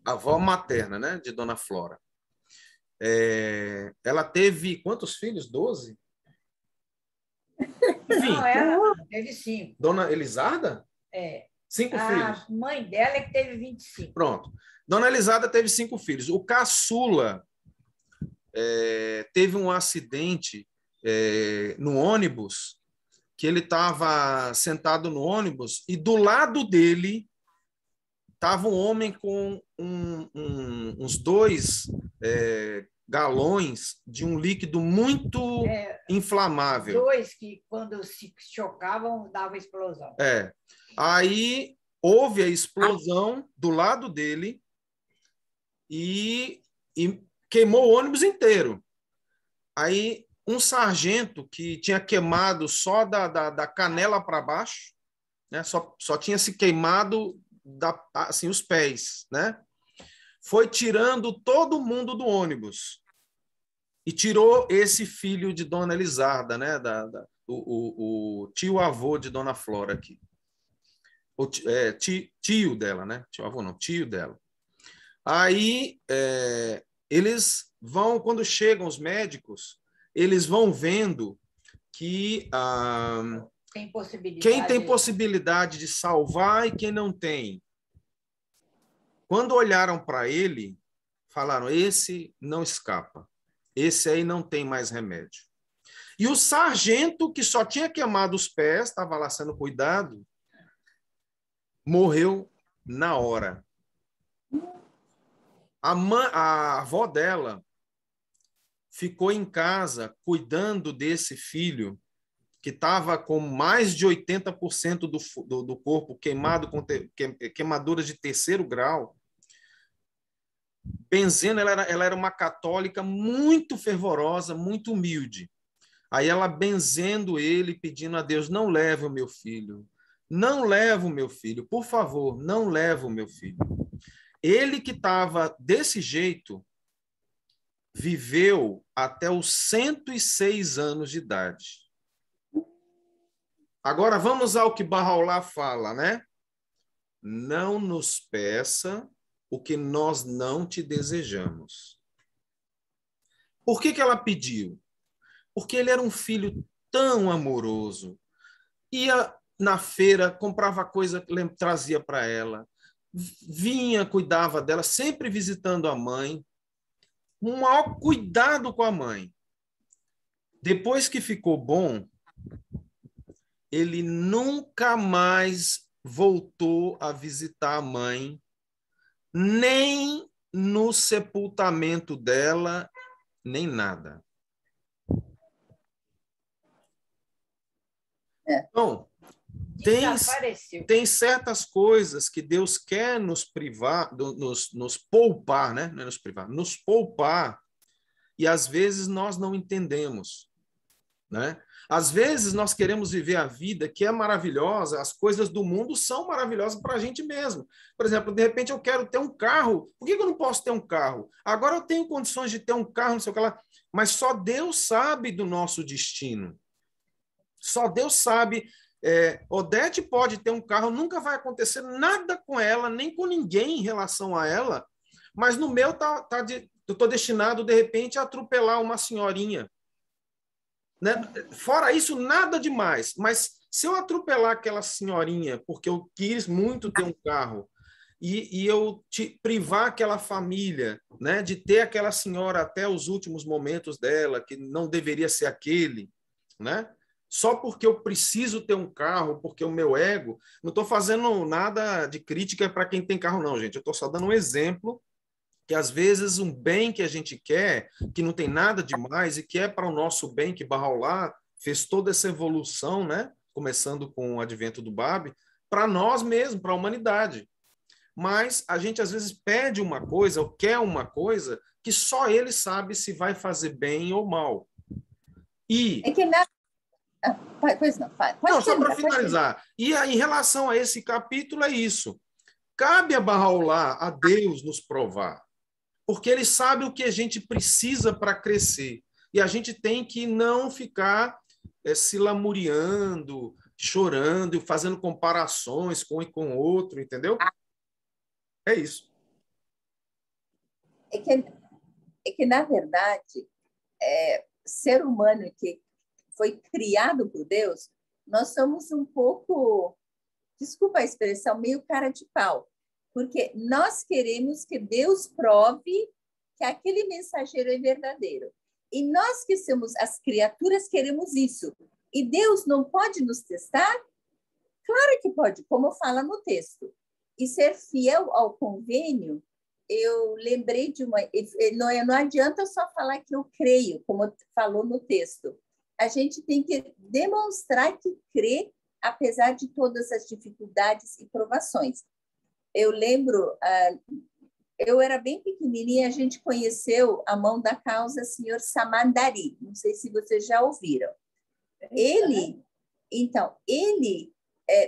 avó materna, né, de Dona Flora. Ela teve quantos filhos? 12? Enfim. Não, ela teve 5. Dona Elisarda? 5 filhos. A mãe dela é que teve 25. Pronto. Dona Elisarda teve 5 filhos. O caçula teve um acidente no ônibus, que ele estava sentado no ônibus e do lado dele estava um homem com uns 2 galões de um líquido muito inflamável. 2 que, quando se chocavam, dava explosão. Aí houve a explosão do lado dele e queimou o ônibus inteiro. Aí um sargento que tinha queimado só da canela para baixo, né? Só tinha se queimado assim, os pés, né? Foi tirando todo mundo do ônibus e tirou esse filho de Dona Elisarda, né? O tio-avô de Dona Flora aqui. Tio dela, né? Tio-avô não, tio dela. Aí eles vão, quando chegam os médicos, eles vão vendo que quem tem possibilidade de salvar e quem não tem. Quando olharam para ele, falaram, esse não escapa. Esse aí não tem mais remédio. E o sargento, que só tinha queimado os pés, estava lá sendo cuidado, morreu na hora. A avó dela ficou em casa cuidando desse filho, que estava com mais de 80% do corpo queimado, com queimaduras de 3º grau. Benzendo, ela era uma católica muito fervorosa, muito humilde. Aí ela benzendo ele, pedindo a Deus, não leve o meu filho, não leve o meu filho, por favor, não leve o meu filho. Ele que estava desse jeito, viveu até os 106 anos de idade. Agora vamos ao que Bahá'u'lláh fala, né? Não nos peça o que nós não te desejamos. Por que ela pediu? Porque ele era um filho tão amoroso. Ia na feira, comprava coisa, trazia para ela. Vinha, cuidava dela, sempre visitando a mãe. Um maior cuidado com a mãe. Depois que ficou bom, ele nunca mais voltou a visitar a mãe, nem no sepultamento dela, nem nada. Então, tem certas coisas que Deus quer nos privar, nos poupar, né? Não é nos privar, nos poupar, e às vezes nós não entendemos, né? Às vezes nós queremos viver a vida que é maravilhosa, as coisas do mundo são maravilhosas para a gente mesmo. Por exemplo, de repente eu quero ter um carro, por que eu não posso ter um carro? Agora eu tenho condições de ter um carro, não sei o que lá, mas só Deus sabe do nosso destino. Só Deus sabe. Odete pode ter um carro, nunca vai acontecer nada com ela, nem com ninguém em relação a ela, mas no meu eu estou destinado, de repente, a atropelar uma senhorinha. Né? Fora isso, nada demais. Mas se eu atropelar aquela senhorinha porque eu quis muito ter um carro e eu privar aquela família, né, de ter aquela senhora até os últimos momentos dela, que não deveria ser aquele, né? Só porque eu preciso ter um carro, porque o meu ego... Não estou fazendo nada de crítica para quem tem carro, não, gente. Eu estou só dando um exemplo que, às vezes, um bem que a gente quer, que não tem nada demais e que é para o nosso bem, que Bahá'u'lláh fez toda essa evolução, né? Começando com o advento do Báb, para nós mesmos, para a humanidade. Mas a gente, às vezes, pede uma coisa ou quer uma coisa que só ele sabe se vai fazer bem ou mal. E... Pois não, pode não, só para finalizar. E aí, em relação a esse capítulo, é isso. Cabe a Bahá'u'lláh, a Deus, nos provar. Porque ele sabe o que a gente precisa para crescer. E a gente tem que não ficar se lamuriando, chorando e fazendo comparações com um e com o outro, entendeu? É isso. É que na verdade, ser humano que foi criado por Deus, nós somos um pouco, desculpa a expressão, meio cara de pau, porque nós queremos que Deus prove que aquele mensageiro é verdadeiro. E nós que somos as criaturas queremos isso. E Deus não pode nos testar? Claro que pode, como fala no texto. E ser fiel ao convênio, eu lembrei de uma... Não adianta só falar que eu creio, como falou no texto. A gente tem que demonstrar que crê, apesar de todas as dificuldades e provações. Eu lembro, eu era bem pequenininha, a gente conheceu a mão da causa, senhor Samandari. Não sei se vocês já ouviram. Ele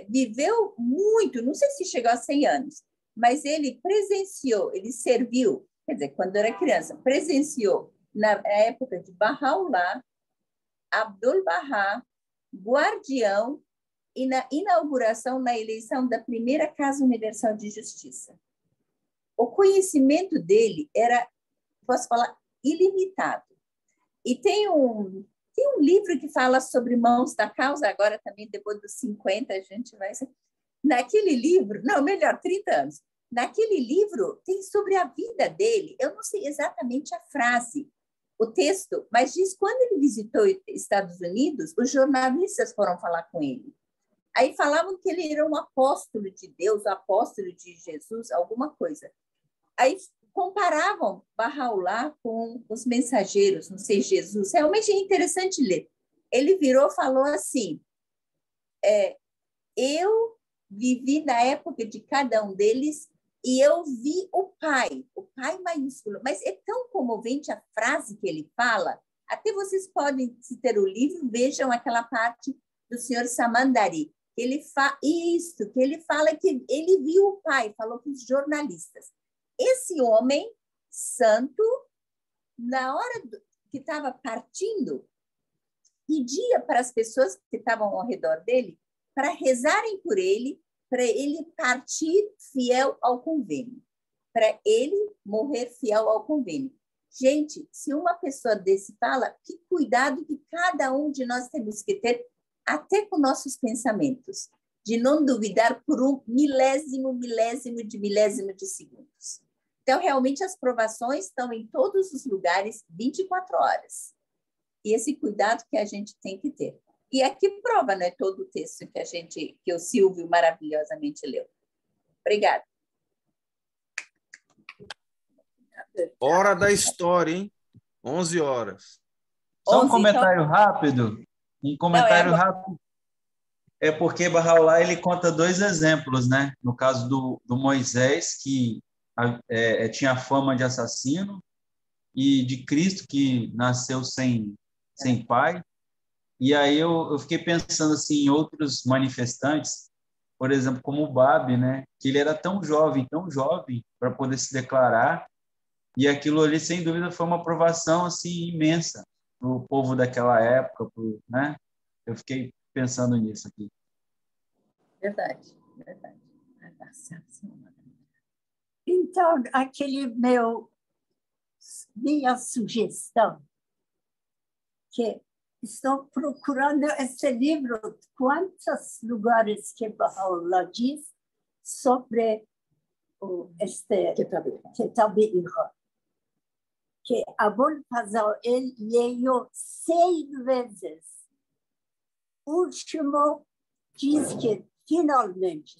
viveu muito, não sei se chegou a 100 anos, mas ele presenciou, ele serviu, quer dizer, quando era criança, presenciou na época de Bahá'u'lláh, Abdu'l-Bahá, guardião, e na inauguração, na eleição da primeira Casa Universal de Justiça. O conhecimento dele era, posso falar, ilimitado. E tem um livro que fala sobre mãos da causa, agora também depois dos 50 a gente vai... Naquele livro, não, melhor, 30 anos. Naquele livro tem sobre a vida dele, eu não sei exatamente a frase, o texto, mas diz quando ele visitou Estados Unidos, os jornalistas foram falar com ele. Aí falavam que ele era um apóstolo de Deus, apóstolo de Jesus, alguma coisa. Aí comparavam Bahá'u'lláh com os mensageiros, não sei, Jesus. Realmente é interessante ler. ele virou e falou assim, eu vivi na época de cada um deles e eu vi o Pai maiúsculo. Mas é tão comovente a frase que ele fala, até vocês podem, se ter o livro, vejam aquela parte do senhor Samandari, que ele fala que ele viu o Pai, falou para os jornalistas. Esse homem santo, na hora que estava partindo, pedia para as pessoas que estavam ao redor dele para rezarem por ele, para ele partir fiel ao convênio, para ele morrer fiel ao convênio. Gente, se uma pessoa desse fala, que cuidado que cada um de nós temos que ter, até com nossos pensamentos, de não duvidar por um milésimo de segundos. Então, realmente, as provações estão em todos os lugares, 24 horas. E esse cuidado que a gente tem que ter. E aqui prova, né, todo o texto que o Silvio maravilhosamente leu. Obrigada. Hora da história, hein? 11 horas. Só um 11, comentário rápido. Um comentário rápido. É porque Bahá'u'lláh ele conta 2 exemplos, né? No caso do Moisés, que tinha fama de assassino, e de Cristo, que nasceu sem pai. E aí eu fiquei pensando assim, em outros manifestantes, por exemplo, como o Babi, né? Que ele era tão jovem para poder se declarar, e aquilo ali, sem dúvida, foi uma provação assim, imensa para o povo daquela época, né? Eu fiquei pensando nisso aqui. Verdade. Então, minha sugestão, que estou procurando esse livro, quantos lugares que Bahá'u'lláh diz sobre este Kitab-i-Iqan, que Abul Fazl ele leu 6 vezes. O último diz que finalmente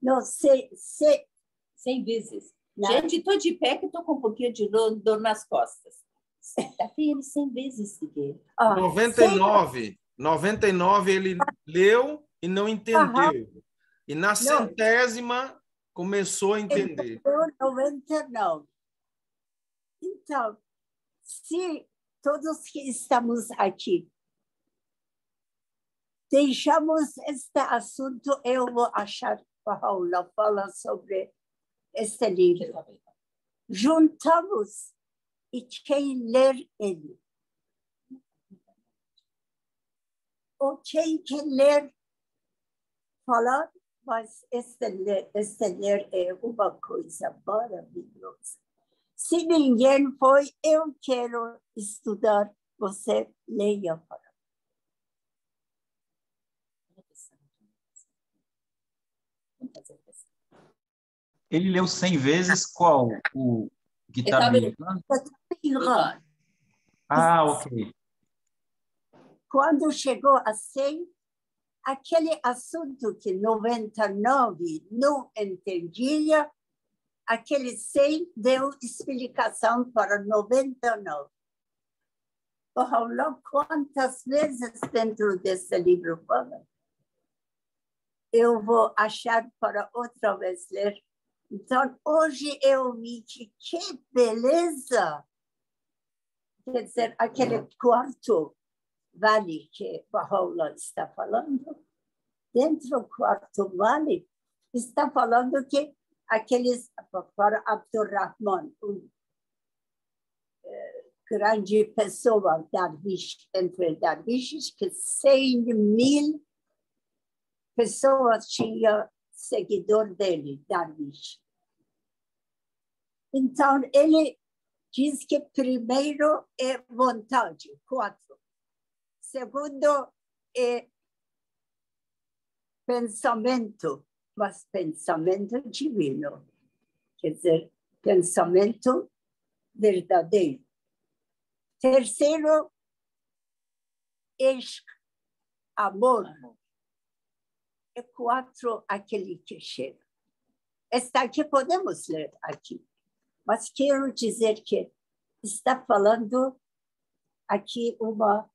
Não, 100 vezes. Não. Gente, estou de pé que estou com um pouquinho de dor nas costas. Está ele 100 vezes. 99 ele leu e não entendeu. E na 100ª começou a entender. 99. Então, se todos que estamos aqui deixamos este assunto, eu vou achar que Bahá'u'lláh fala sobre este livro. Juntamos e quem ler ele. Ou quem quer ler, falar, mas este ler é uma coisa maravilhosa. Se ninguém foi, eu quero estudar, você leia para mim. Ele leu 100 vezes qual? O Kitab-i-Iqan? Ah, ok. Quando chegou a 100, aquele assunto que 99 não entendia, aquele 100 deu explicação para 99. Bahá'u'lláh, quantas vezes dentro desse livro fala? Eu vou achar para outra vez ler. Então, hoje eu vi que beleza! Quer dizer, aquele quarto vale que Bahá'u'lláh está falando, dentro do quarto vale, está falando que aqueles, para Abdurrahman, grande pessoa, darwish, entre darwishes, que 100.000 pessoas tinham seguidor dele, darwish. Então, ele diz que primeiro é vontade, 4. Segundo é pensamento, mas pensamento divino. Quer dizer, pensamento verdadeiro. Terceiro, ishq, amor. E 4, aquele que chega. Está aqui, podemos ler aqui. Mas quero dizer que está falando aqui uma...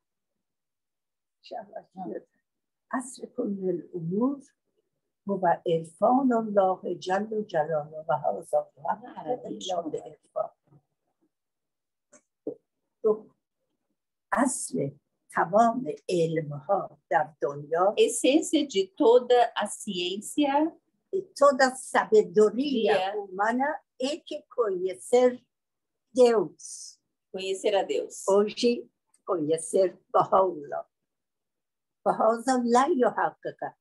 أسرق من الأمور هو عرفان الله جل جلاله و هذا إلا بعرفان. اصل تمام علمها در دنیا، essência de toda a ciência, toda sabedoria humana é que conhecer Deus. Conhecer a Deus. Hoje, conhecer Baha'u'llah. Baha'u'llah lá yuhaqqiqa.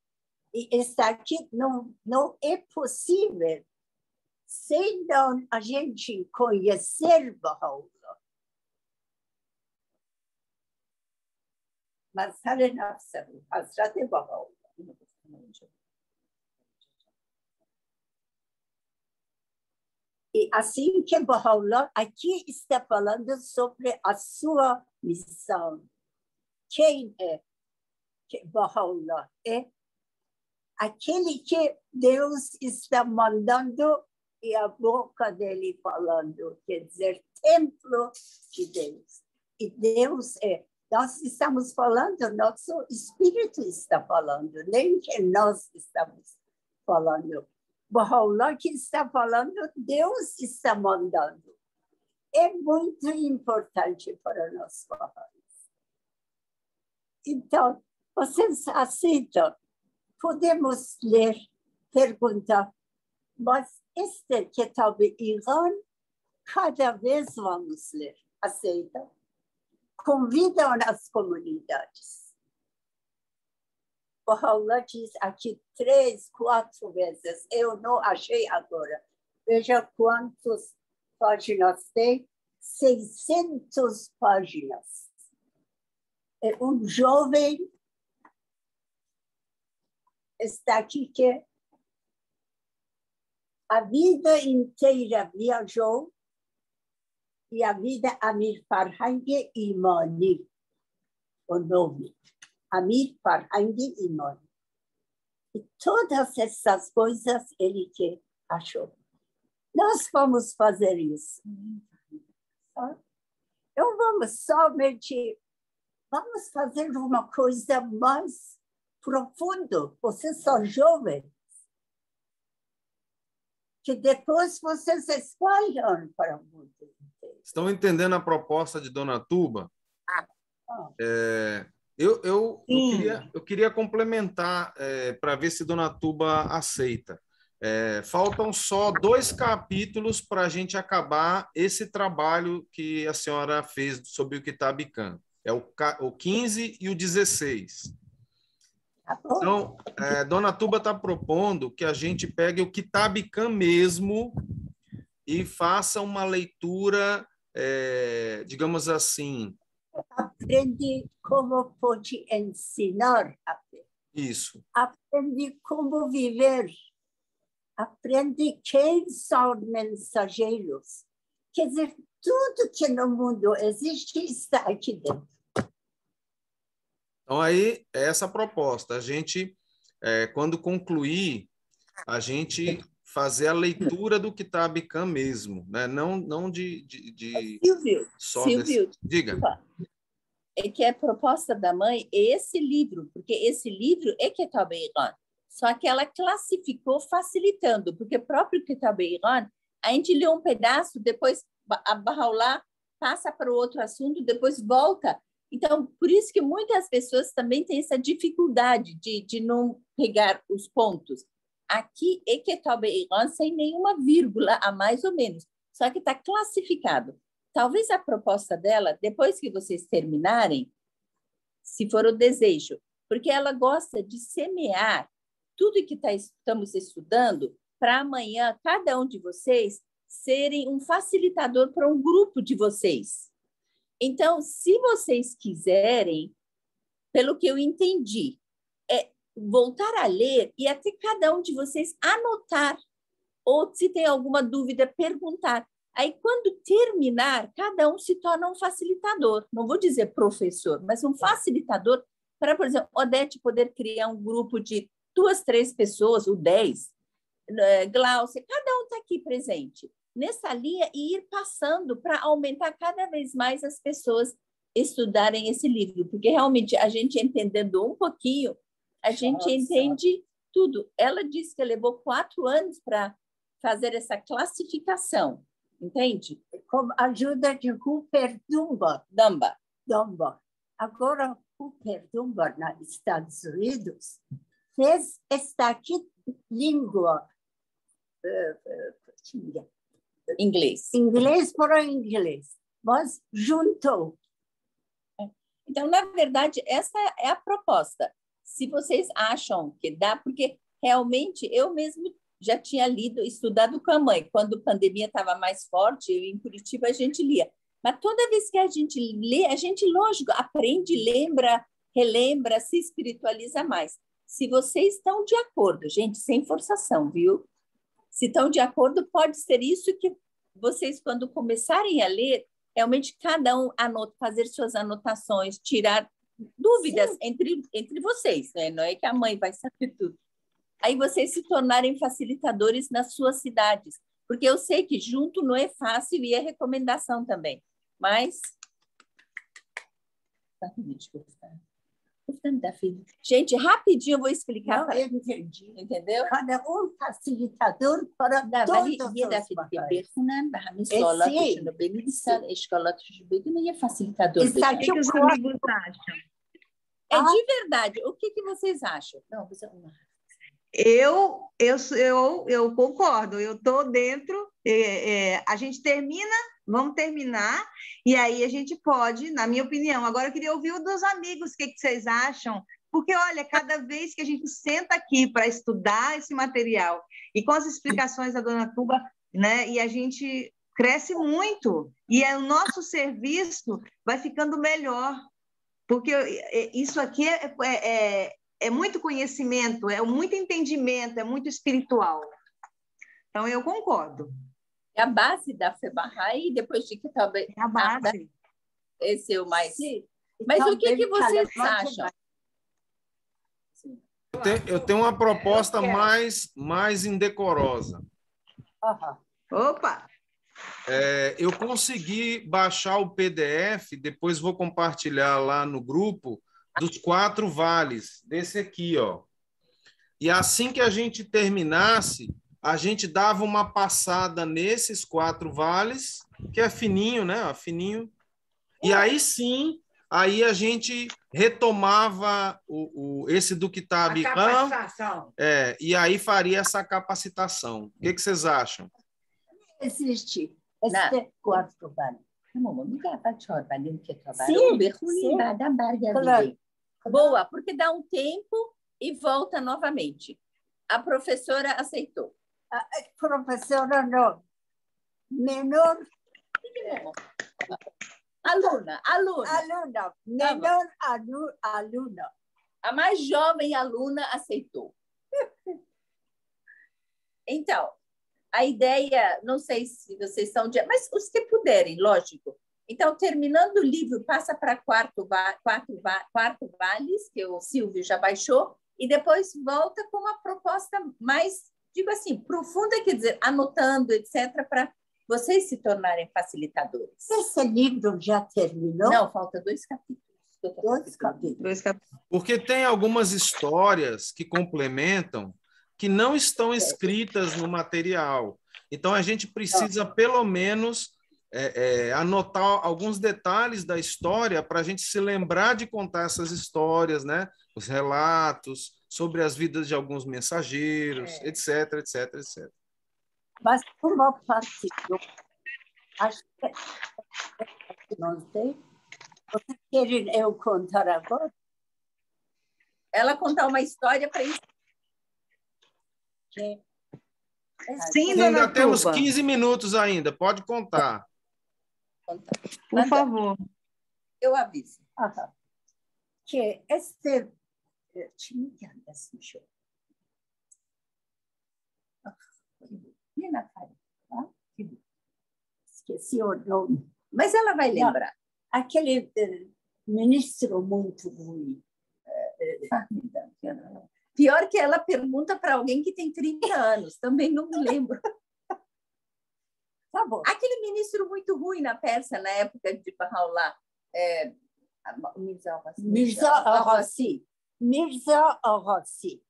E está aqui, não é possível sem a gente conhecer Baha'u'llah. Mazhar nafsahu, Hazrat Baha'u'llah. E assim que Baha'u'llah aqui está falando sobre a sua missão. Quem é que Baha'u'llah é? Aquele que Deus está mandando e a boca dele falando, quer dizer, templo de Deus. E Deus é, nós estamos falando, nosso espírito está falando, nem que nós estamos falando. Baha'u'llah que está falando, Deus está mandando. É muito importante para nós Baha'is. Então, vocês aceitam? Podemos ler, perguntar, mas este Kitab-i-Iqan, cada vez vamos ler. Aceitam? Convidam as comunidades. Baha'u'llah diz aqui 3, 4 vezes. Eu não achei agora. Veja quantas páginas tem. 600 páginas. É um jovem está aqui que a vida inteira viajou e a vida Amir Farhang Imani, o nome. Amir Farhang Imani. E todas essas coisas ele que achou. Nós vamos fazer isso. Então vamos somente, vamos fazer uma coisa mais profunda. Vocês são jovens. Que depois vocês espalham para o mundo inteiro. Estão entendendo a proposta de Dona Tuba? Eu queria complementar para ver se Dona Tuba aceita. Faltam só 2 capítulos para a gente acabar esse trabalho que a senhora fez sobre o Kitab-i-Iqan. É o 15 e o 16. Então, Dona Tuba está propondo que a gente pegue o Kitab-i-Iqan mesmo e faça uma leitura, digamos assim... Aprende como pode ensinar a ter. Isso. Aprende como viver. Aprende quem são mensageiros. Quer dizer, tudo que no mundo existe está aqui dentro. Então, aí, é essa a proposta. A gente, quando concluir, a gente fazer a leitura do Kitab-i-Iqan mesmo, né? Não de Silvio, diga. É que a proposta da mãe é esse livro, porque esse livro é Kitab-i-Iqan. Só que ela classificou facilitando, porque o próprio Kitab-i-Iqan, a gente lê um pedaço, depois a Baha'u'llah passa para o outro assunto, depois volta. Então, por isso que muitas pessoas também têm essa dificuldade de não pegar os pontos. Aqui é Kitab-i-Iqan sem nenhuma vírgula, a mais ou menos. Só que está classificado. Talvez a proposta dela, depois que vocês terminarem, se for o desejo, porque ela gosta de semear tudo que estamos estudando para amanhã, cada um de vocês serem um facilitador para um grupo de vocês. Então, se vocês quiserem, pelo que eu entendi, voltar a ler e até cada um de vocês anotar, ou se tem alguma dúvida, perguntar. Aí, quando terminar, cada um se torna um facilitador. Não vou dizer professor, mas um facilitador para, por exemplo, Odete poder criar um grupo de 2, 3 pessoas, ou 10. Glaucia, cada um está aqui presente. nessa linha e ir passando para aumentar cada vez mais as pessoas estudarem esse livro, porque realmente a gente entendendo um pouquinho, a gente entende tudo. Ela disse que levou 4 anos para fazer essa classificação, entende? Com a ajuda de Rupert Dunbar. Agora, Rupert Dunbar, nos Estados Unidos, fez esta aqui língua inglês para inglês, mas juntou. Então, na verdade, essa é a proposta. Se vocês acham que dá, porque realmente eu mesmo já tinha lido, estudado com a mãe. Quando a pandemia estava mais forte, eu, em Curitiba, a gente lia. Mas toda vez que a gente lê, a gente, lógico, aprende, lembra, relembra, se espiritualiza mais. Se vocês estão de acordo, gente, sem forçação, viu? Se estão de acordo, pode ser isso que vocês, quando começarem a ler, realmente cada um fazer suas anotações, tirar dúvidas entre vocês, né? Não é que a mãe vai saber tudo. Aí vocês se tornarem facilitadores nas suas cidades, porque eu sei que junto não é fácil e é recomendação também, mas... Gente, rapidinho eu vou explicar. Não, eu entendi. Entendeu? Cada um facilitador para todos os facilitador. O que os amigos acham? É de verdade. O que vocês acham? Não, você... Eu concordo, eu estou dentro, a gente vamos terminar, e aí a gente pode, na minha opinião. Agora eu queria ouvir o dos amigos, o que vocês acham, porque, olha, cada vez que a gente senta aqui para estudar esse material, e com as explicações da dona Tuba, né, e a gente cresce muito, e o nosso serviço vai ficando melhor, porque isso aqui é muito conhecimento, é muito entendimento, é muito espiritual. Então, eu concordo. É a base da Febahai, e depois de que talvez... É a base. Esse é o mais... Sim. Mas o que vocês acham? Eu tenho uma proposta mais indecorosa. Opa! Eu consegui baixar o PDF, depois vou compartilhar lá no grupo, dos 4 vales, desse aqui, ó. E assim que a gente terminasse, a gente dava uma passada nesses 4 vales, que é fininho, né? Fininho. E aí sim, aí a gente retomava esse do Kitab Ram, e aí faria essa capacitação. O que vocês acham? Existe este 4 vale. Boa, porque dá um tempo e volta novamente. A professora aceitou. A professora não. Menor. Aluna. Menor aluna. A mais jovem aluna aceitou. Então, a ideia, não sei se vocês são de... Mas os que puderem, lógico. Então, terminando o livro, passa para quarto vales, que o Silvio já baixou, e depois volta com uma proposta mais, digo assim, profunda, quer dizer, anotando, etc., para vocês se tornarem facilitadores. Esse livro já terminou? Não, falta 2 capítulos. 2 capítulos. Porque tem algumas histórias que complementam, que não estão escritas no material. Então, a gente precisa, pelo menos, anotar alguns detalhes da história para a gente se lembrar de contar essas histórias, né? Os relatos sobre as vidas de alguns mensageiros, etc, etc, etc. Mas como parte acho que não tem. Vocês querem eu contar agora? Ela contar uma história para isso. Sim, ainda temos 15 minutos ainda, pode contar. Por favor. Eu aviso. Que este... Esqueci o nome. Mas ela vai lembrar. Aquele ministro muito ruim. Pior que ela pergunta para alguém que tem 30 anos. Também não me lembro. Tá bom. Aquele ministro muito ruim na Pérsia, na época de Bahá'u'lláh, Mirza Aghasi. Mirza Aghasi.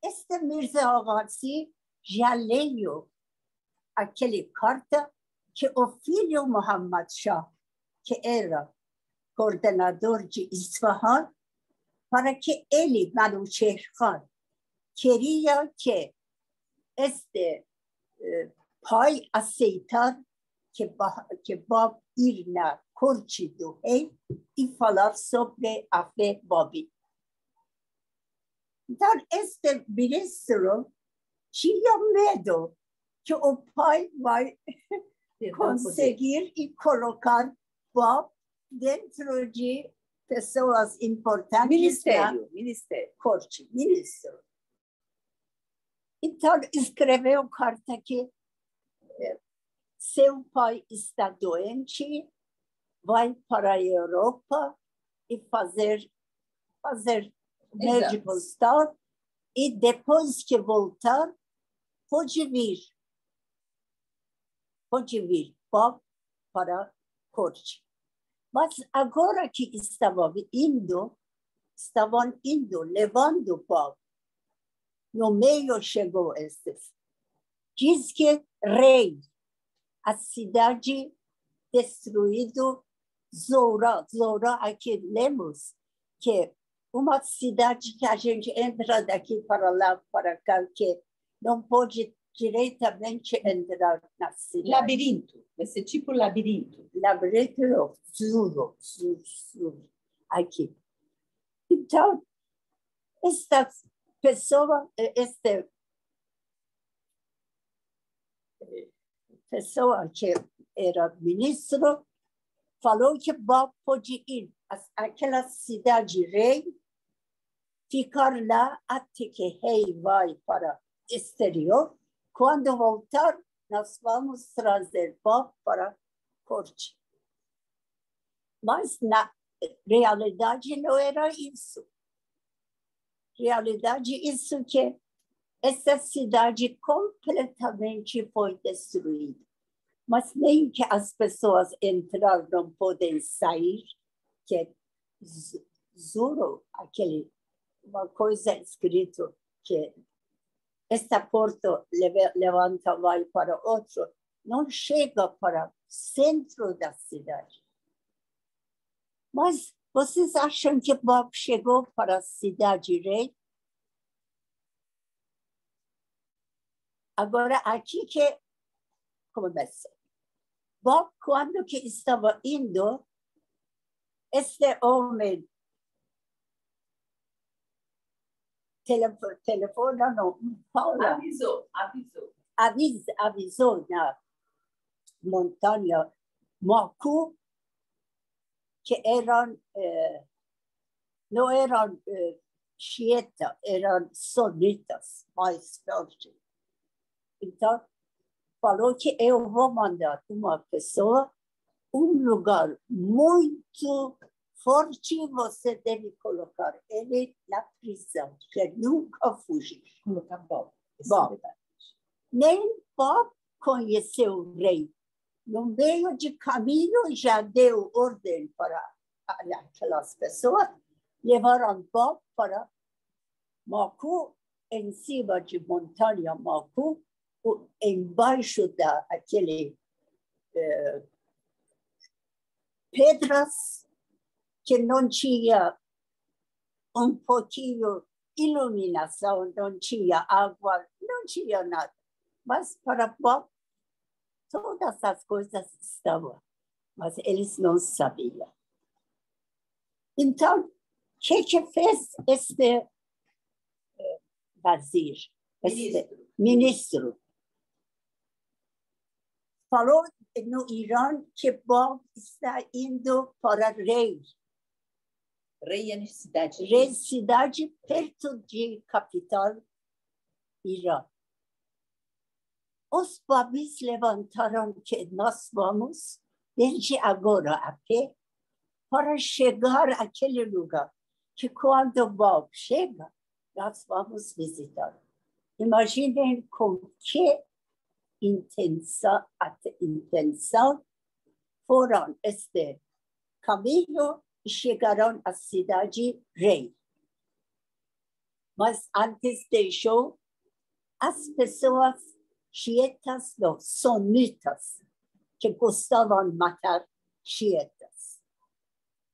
Este Mirza Aghasi já leu aquele carta que o filho Muhammad Shah, que era coordenador de Isfahan, para que ele, Manouchehr Khan, queria que este pai aceitar que Bab ir na corte do rei e falar sobre a fé Babi. Então, este ministro tinha medo que o pai vai conseguir e colocar Bab dentro de pessoas importantes na corte, ministro. Então, escreveu carta que seu pai está doente, vai para a Europa e fazer médicos tal, e depois que voltar, pode vir para a corte. Mas agora que estavam indo, levando Bob. No meio chegou estes. Diz que rei, a cidade destruída, Zora, aqui lemos que uma cidade que a gente entra daqui para lá, para cá, que não pode diretamente entrar na cidade. Labirinto, vai ser tipo labirinto. Labirinto, Zuro, aqui. Então, esta pessoa que era ministro, falou que Bob pode ir àquela cidade rei, ficar lá até que rei vai para o exterior. Quando voltar, nós vamos trazer Bob para a corte. Mas, na realidade, não era isso. Realidade, isso que essa cidade completamente foi destruída. Mas nem que as pessoas entraram, não podem sair, que é Zuro, uma coisa escrita que esta porta levanta, vai para outro, não chega para o centro da cidade. Mas vocês acham que Bob chegou para a cidade rei? Agora, aqui que começa. Bob, quando que estava indo, este homem telefona, não, Paula. Avisou na montanha Maku que não eram xiitas, eram sunitas mais fortes. Então, falou que eu vou mandar uma pessoa, lugar muito forte, você deve colocar ele na prisão, que nunca fugir. Colocar Bob. Bom, nem Bob conheceu o rei. No meio de caminho, já deu ordem para aquelas pessoas, levaram Bob para Maku, em cima de montanha Maku, embaixo daquele pedras que não tinha um pouquinho iluminação, não tinha água, não tinha nada. Mas para Bob, todas as coisas estavam, mas eles não sabiam. Então, o que fez este vazir, este ministro? Falou no Irã que Bob está indo para rei. Rei é cidade. Rei, cidade perto de capital Irã. Os babis levantaram que nós vamos, desde agora a pé, para chegar àquele lugar, que quando Bob chega, nós vamos visitar. Imaginem com que intenção foram este caminho e chegaram à cidade rei. Mas antes deixou as pessoas xiitas, não, sunitas, que gostavam de matar xiitas.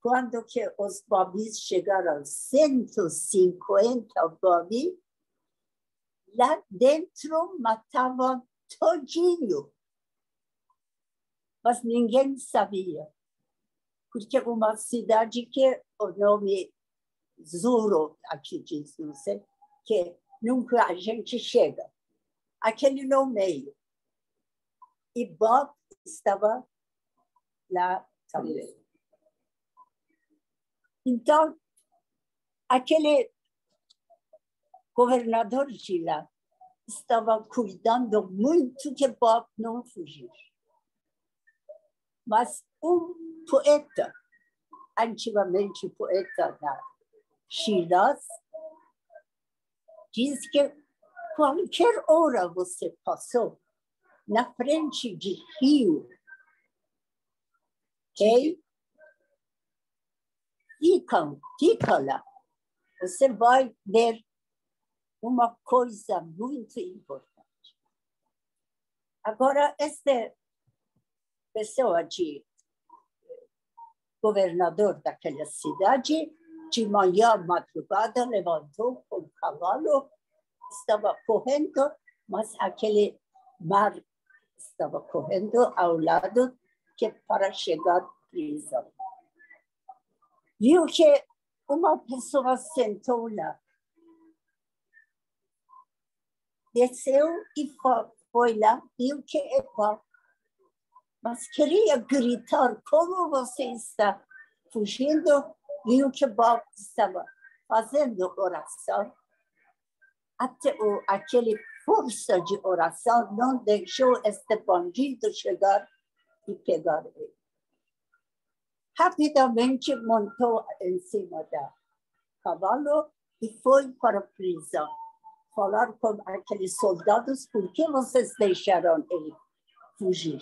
Quando que os babis chegaram, 150 babis, lá dentro matavam todinho. Mas ninguém sabia. Porque uma cidade que o nome Zuro, aqui diz, não sei, que nunca a gente chega. Aquele no meio. E Bob estava lá também. Então, aquele governador de lá estava cuidando muito que Bob não fugisse. Mas poeta, antigamente poeta da Shiraz, diz que qualquer hora você passou na frente de rio, ok? Fica lá. Você vai ver uma coisa muito importante. Agora, esta pessoa de governador daquela cidade, de manhã, madrugada, levantou com o cavalo, estava correndo, mas aquele mar estava correndo ao lado que para chegar à prisão. Viu que uma pessoa sentou lá, desceu e foi lá, viu que é Bob, mas queria gritar, como você está fugindo? Viu que Bob estava fazendo oração. Até aquele força de oração não deixou este bandido chegar e pegar ele. Rapidamente montou em cima do cavalo e foi para a prisão. Falar com aqueles soldados, por que vocês deixaram ele fugir?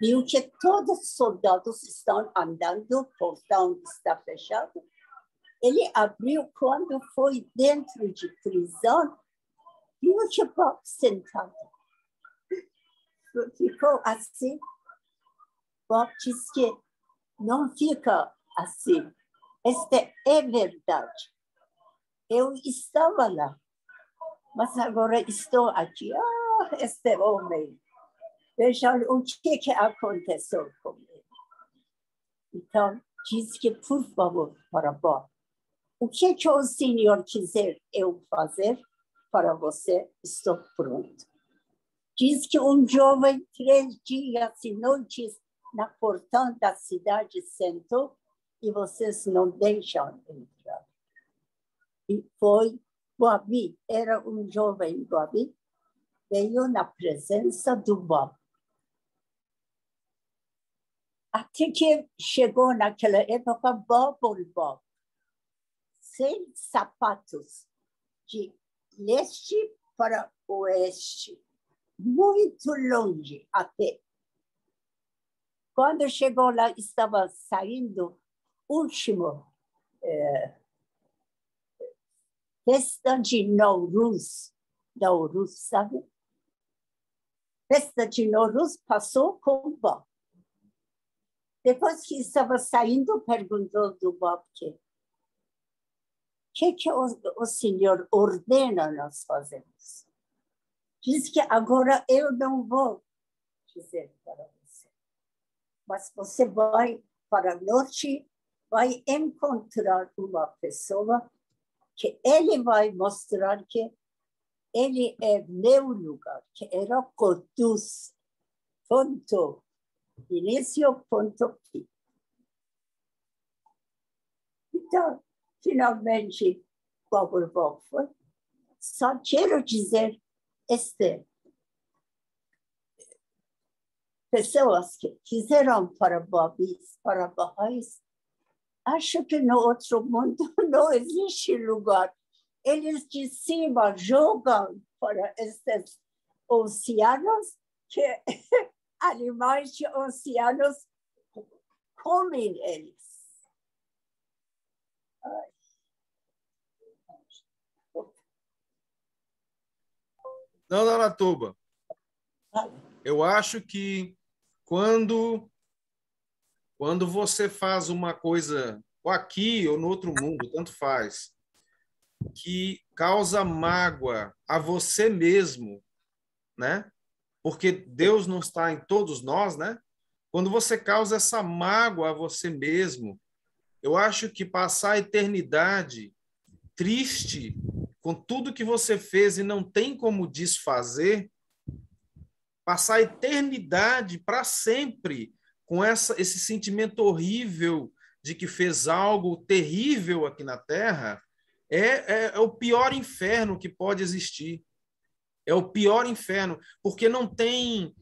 Viu que todos os soldados estão andando, o portão está fechado. Ele abriu quando foi dentro de prisão, viu que Bob sentado. Ficou assim. Bob disse que não fica assim. Esta é verdade. Eu estava lá, mas agora estou aqui. Este homem. Veja o que aconteceu com ele. Então, disse que, por favor, para Bob, o que o senhor quiser eu fazer para você, estou pronto. Diz que jovem, 3 dias e noites, na portão da cidade sentou e vocês não deixam entrar. E foi Boab, era jovem Boab, veio na presença do Bob. Até que chegou naquela época, Bob, sem sapatos, de leste para oeste, muito longe até. Quando chegou lá, estava saindo último festa de Nowruz, sabe? Festa de Nowruz passou com o Bob. Depois que estava saindo, perguntou do Bob que o senhor ordena nós fazemos? Diz que agora eu não vou dizer para você. Mas você vai para o norte, vai encontrar uma pessoa que ele vai mostrar que ele é meu lugar, que era Codus, ponto início, ponto fim. Então, finalmente, Bob foi. Só quero dizer, pessoas que quiseram para Babis, para Baha'is, acho que no outro mundo não existe lugar. Eles de cima jogam para esses oceanos que animais de oceanos comem eles. Não, Dona Tuba. Eu acho que quando você faz uma coisa, ou aqui ou no outro mundo, tanto faz, que causa mágoa a você mesmo, né? Porque Deus não está em todos nós, né? Quando você causa essa mágoa a você mesmo, eu acho que passar a eternidade triste com tudo que você fez e não tem como desfazer, passar a eternidade para sempre com esse sentimento horrível de que fez algo terrível aqui na Terra, é o pior inferno que pode existir. É o pior inferno, porque não tem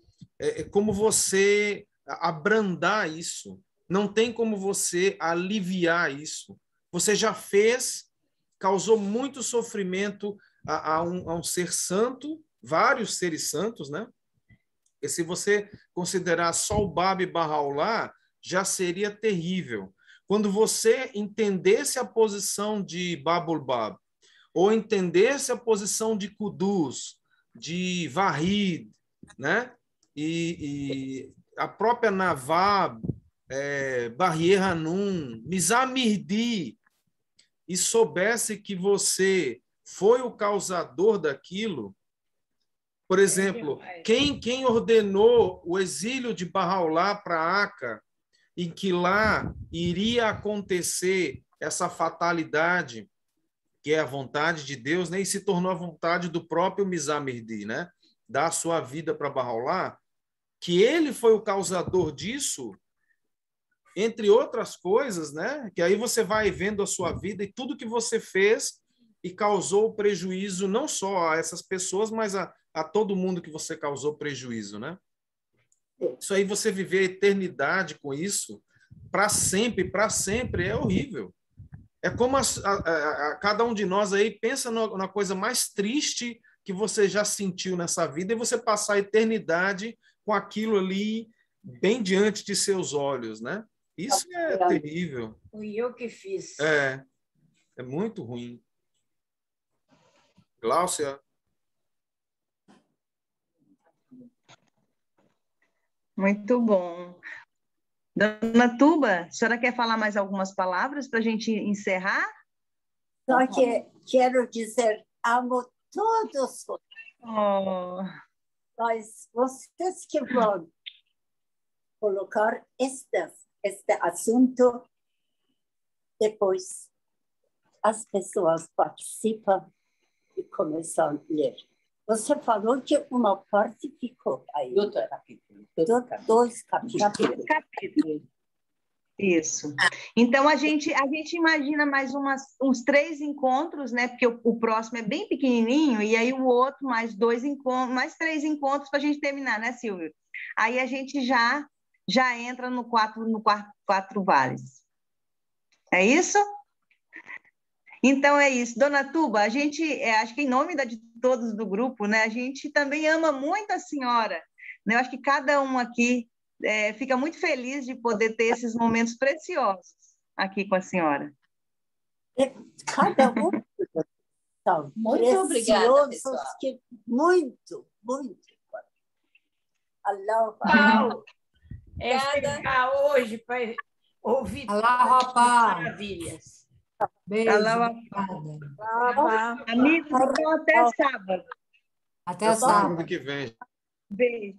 como você abrandar isso, não tem como você aliviar isso. Você já fez, causou muito sofrimento a um ser santo, vários seres santos, né? E se você considerar só o Bab e Bahá'u'lláh, já seria terrível. Quando você entendesse a posição de Babul Bab, ou entendesse a posição de Qudus, de Vahid, né? E a própria Nawab, Bahir Hanum, Nizam-Mahdi, e soubesse que você foi o causador daquilo. Por exemplo, quem ordenou o exílio de Bahá'u'lláh para Aca, em que lá iria acontecer essa fatalidade, que é a vontade de Deus, né? E se tornou a vontade do próprio Nizam-Mahdi, né? Dar a sua vida para Bahá'u'lláh, que ele foi o causador disso, entre outras coisas, né? Que aí você vai vendo a sua vida e tudo que você fez e causou prejuízo não só a essas pessoas, mas a todo mundo que você causou prejuízo, né? Isso aí, você viver a eternidade com isso, para sempre, é horrível. É como cada um de nós aí pensa na coisa mais triste que você já sentiu nessa vida e você passar a eternidade com aquilo ali bem diante de seus olhos, né? Isso é terrível. Fui eu que fiz. É muito ruim. Gláucia? Muito bom. Dona Tuba, a senhora quer falar mais algumas palavras para a gente encerrar? Só que quero dizer, amo todos vocês. Oh. Mas vocês que vão colocar este assunto, depois as pessoas participam e começam a ler. Você falou que uma parte ficou aí. Dois capítulos. Isso. Então, a gente imagina mais uns 3 encontros, né? Porque o próximo é bem pequenininho, e aí o outro mais 2 encontros, mais 3 encontros para a gente terminar, né, Silvio? Aí a gente já entra no quatro vales. É isso? Então, é isso. Dona Tuba, a gente, acho que em nome de todos do grupo, né, a gente também ama muito a senhora. Né? Eu acho que cada um aqui fica muito feliz de poder ter esses momentos preciosos aqui com a senhora. Cada um são muito obrigada, pessoal. Que muito. Paulo, ficar hoje para ouvir maravilhas. Beijo. Amigos, então até sábado. Até sábado. Sábado que vem. Beijo.